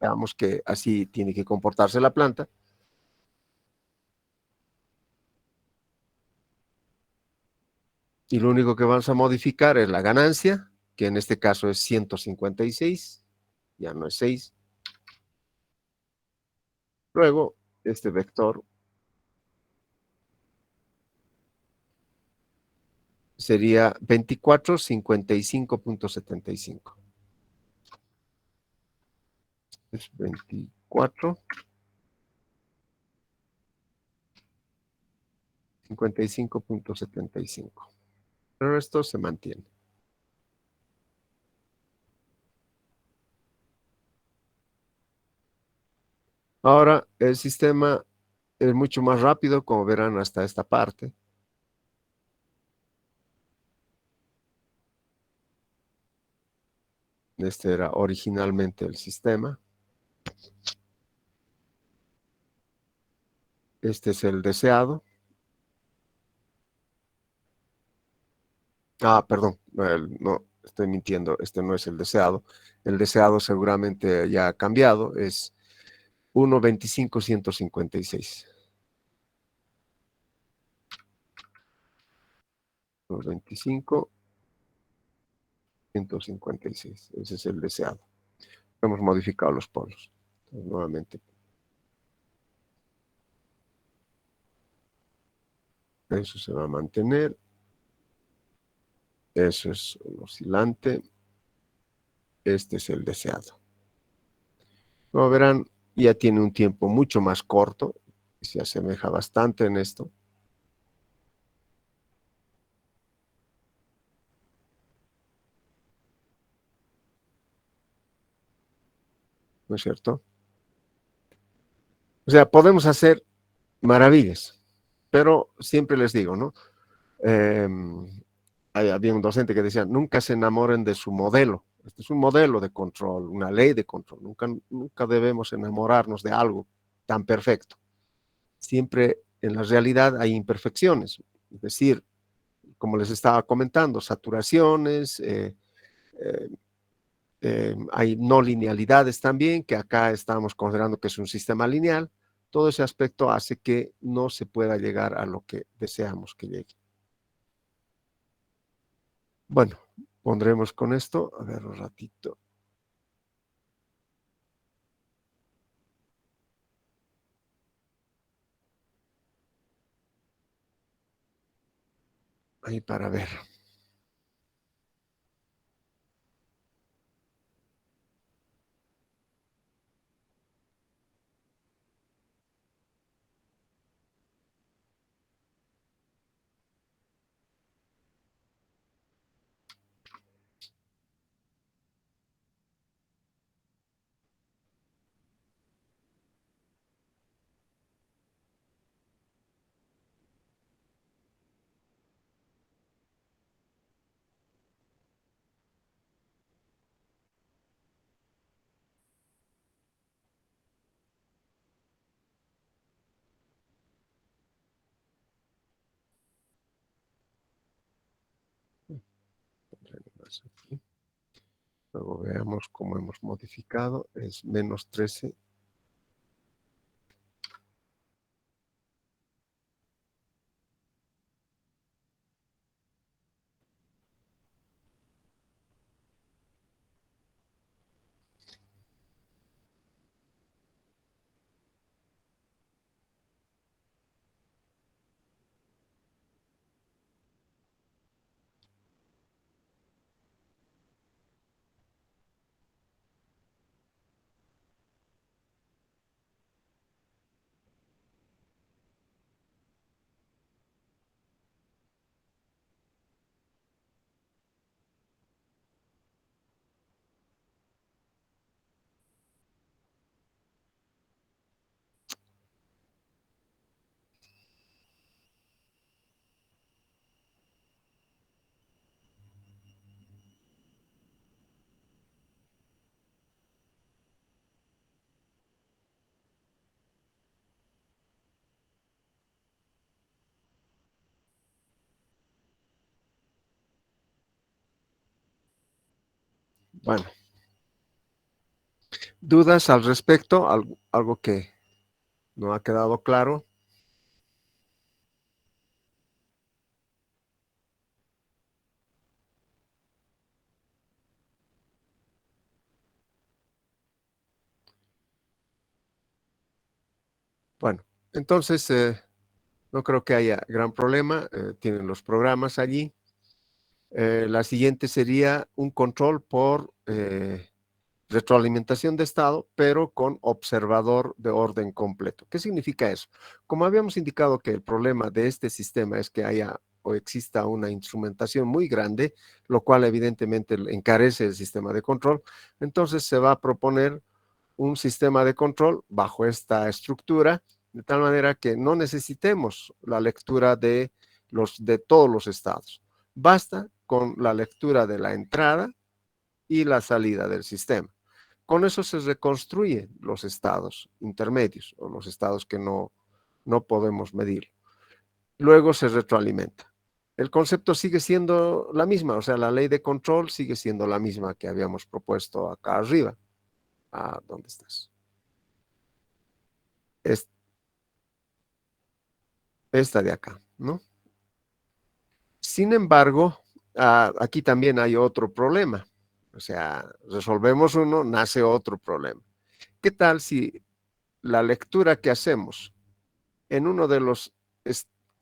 Veamos que así tiene que comportarse la planta. Y lo único que vamos a modificar es la ganancia, que en este caso es 156, ya no es 6. Luego, este vector sería 2455.75. Es 2455.75. Pero esto se mantiene. Ahora, el sistema es mucho más rápido, como verán hasta esta parte. Este era originalmente el sistema. Este es el deseado. Ah, perdón, no, estoy mintiendo, este no es el deseado. El deseado seguramente ya ha cambiado, es 1.25.156. 1.25.156, ese es el deseado. Hemos modificado los polos. Entonces, nuevamente, Eso se va a mantener. Eso es un oscilante. Este es el deseado. Como verán, ya tiene un tiempo mucho más corto. Se asemeja bastante en esto. ¿No es cierto? O sea, podemos hacer maravillas, pero siempre les digo, ¿no? Eh, Había un docente que decía, nunca se enamoren de su modelo. Este es un modelo de control, una ley de control. Nunca debemos enamorarnos de algo tan perfecto. Siempre en la realidad hay imperfecciones. Es decir, como les estaba comentando, saturaciones, eh, hay no linealidades también, que acá estamos considerando que es un sistema lineal. Todo ese aspecto hace que no se pueda llegar a lo que deseamos que llegue. Bueno, pondremos con esto, a ver un ratito, ahí para ver. Aquí. Luego veamos cómo hemos modificado, es menos 13. Bueno, dudas al respecto, algo que no ha quedado claro. Bueno, entonces no creo que haya gran problema. Tienen los programas allí. La siguiente sería un control por retroalimentación de estado, pero con observador de orden completo. ¿Qué significa eso? Como habíamos indicado que el problema de este sistema es que haya o exista una instrumentación muy grande, lo cual evidentemente encarece el sistema de control, entonces se va a proponer un sistema de control bajo esta estructura, de tal manera que no necesitemos la lectura de todos los estados. Basta con la lectura de la entrada y la salida del sistema. Con eso se reconstruyen los estados intermedios o los estados que no podemos medir. Luego se retroalimenta. El concepto sigue siendo la misma, o sea, la ley de control sigue siendo la misma que habíamos propuesto acá arriba. Ah, ¿dónde estás? Es esta de acá, ¿no? Sin embargo, aquí también hay otro problema. O sea, resolvemos uno, nace otro problema. ¿Qué tal si la lectura que hacemos en uno de los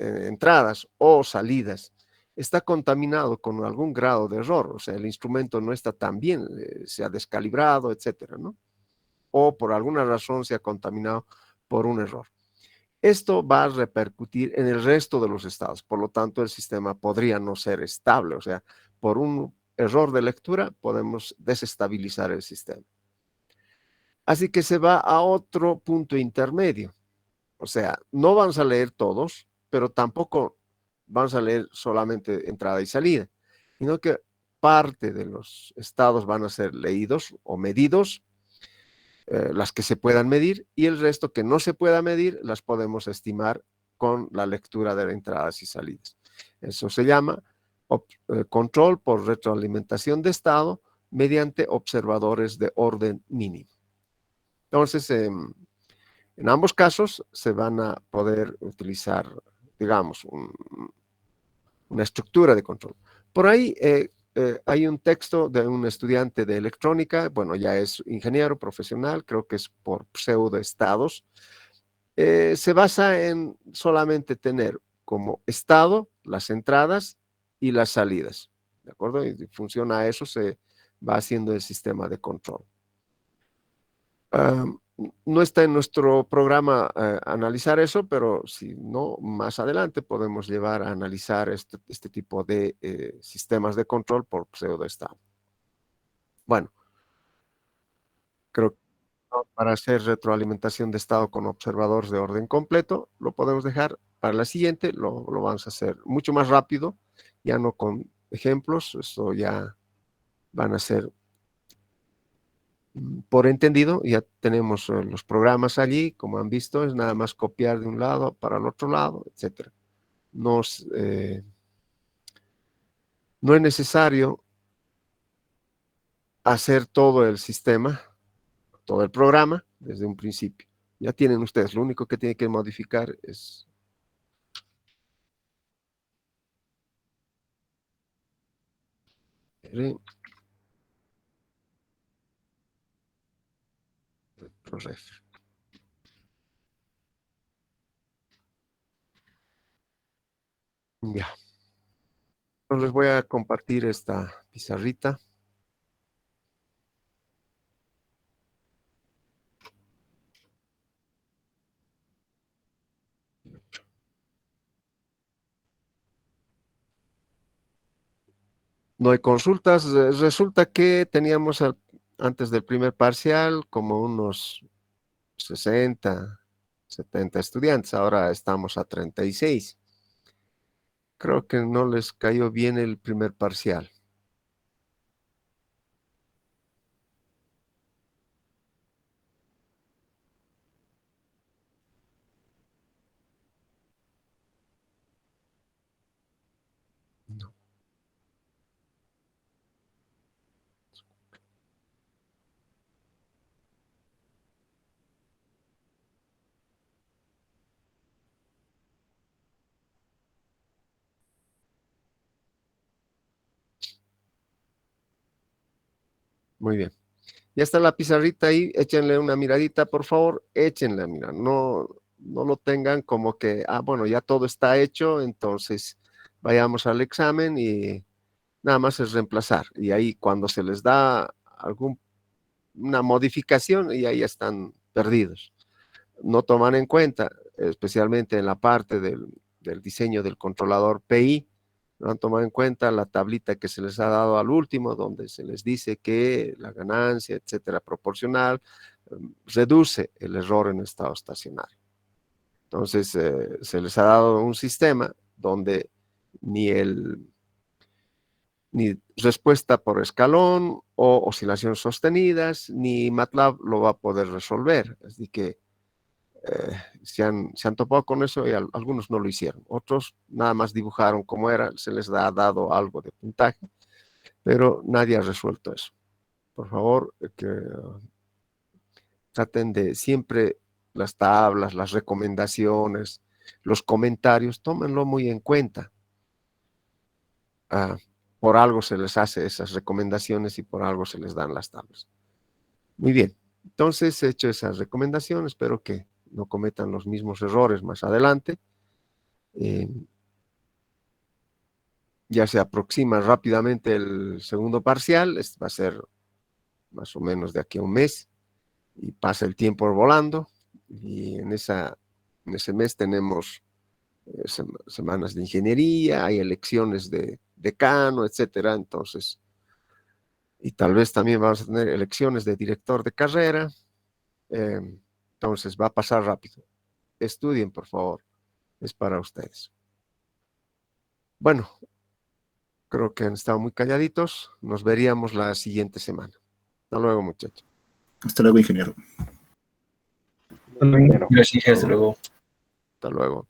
entradas o salidas está contaminado con algún grado de error, o sea, el instrumento no está tan bien, se ha descalibrado, etcétera, ¿no? O por alguna razón se ha contaminado por un error. Esto va a repercutir en el resto de los estados, por lo tanto el sistema podría no ser estable, o sea, por un error de lectura podemos desestabilizar el sistema. Así que se va a otro punto intermedio, o sea, no vamos a leer todos, pero tampoco vamos a leer solamente entrada y salida, sino que parte de los estados van a ser leídos o medidos, las que se puedan medir, y el resto que no se pueda medir las podemos estimar con la lectura de entradas y salidas. Eso se llama control por retroalimentación de estado mediante observadores de orden mínimo. Entonces, en ambos casos se van a poder utilizar, digamos, una estructura de control. Por ahí hay un texto de un estudiante de electrónica, bueno, ya es ingeniero profesional, creo que es por pseudoestados. Se basa en solamente tener como estado las entradas y las salidas, ¿de acuerdo? Y funciona eso, se va haciendo el sistema de control. No está en nuestro programa analizar eso, pero si no, más adelante podemos llevar a analizar este tipo de sistemas de control por pseudoestado. Bueno, creo que para hacer retroalimentación de estado con observadores de orden completo, lo podemos dejar para la siguiente, lo vamos a hacer mucho más rápido, ya no con ejemplos, eso ya van a ser por entendido, ya tenemos los programas allí, como han visto, es nada más copiar de un lado para el otro lado, etcétera. No es necesario hacer todo el sistema, todo el programa desde un principio. Ya tienen ustedes, lo único que tienen que modificar es RetroRef. Ya. Entonces les voy a compartir esta pizarrita. No hay consultas. Resulta que teníamos antes del primer parcial como unos 60, 70 estudiantes. Ahora estamos a 36. Creo que no les cayó bien el primer parcial. No. Muy bien. Ya está la pizarrita ahí, échenle una miradita, por favor, échenle, mira, no lo tengan como que, bueno, ya todo está hecho, entonces vayamos al examen y nada más es reemplazar. Y ahí cuando se les da alguna modificación, y ahí están perdidos. No toman en cuenta, especialmente en la parte del diseño del controlador PI, no han tomado en cuenta la tablita que se les ha dado al último, donde se les dice que la ganancia, etcétera, proporcional, reduce el error en estado estacionario. Entonces, se les ha dado un sistema donde ni respuesta por escalón o oscilaciones sostenidas, ni MATLAB lo va a poder resolver. Así que se han topado con eso y algunos no lo hicieron. Otros nada más dibujaron cómo era, se les ha dado algo de puntaje, pero nadie ha resuelto eso. Por favor, que traten de siempre las tablas, las recomendaciones, los comentarios, tómenlo muy en cuenta. Por algo se les hace esas recomendaciones y por algo se les dan las tablas. Muy bien, entonces he hecho esas recomendaciones, espero que no cometan los mismos errores más adelante. Eh, ya se aproxima rápidamente el segundo parcial, este va a ser más o menos de aquí a un mes, y pasa el tiempo volando, y en ese mes tenemos semanas de ingeniería, hay elecciones de decano, etcétera, entonces, y tal vez también vamos a tener elecciones de director de carrera, eh, entonces va a pasar rápido. Estudien, por favor, es para ustedes. Bueno, creo que han estado muy calladitos, nos veríamos la siguiente semana. Hasta luego, muchachos. Hasta luego, ingeniero. Gracias, hasta luego. Hasta luego.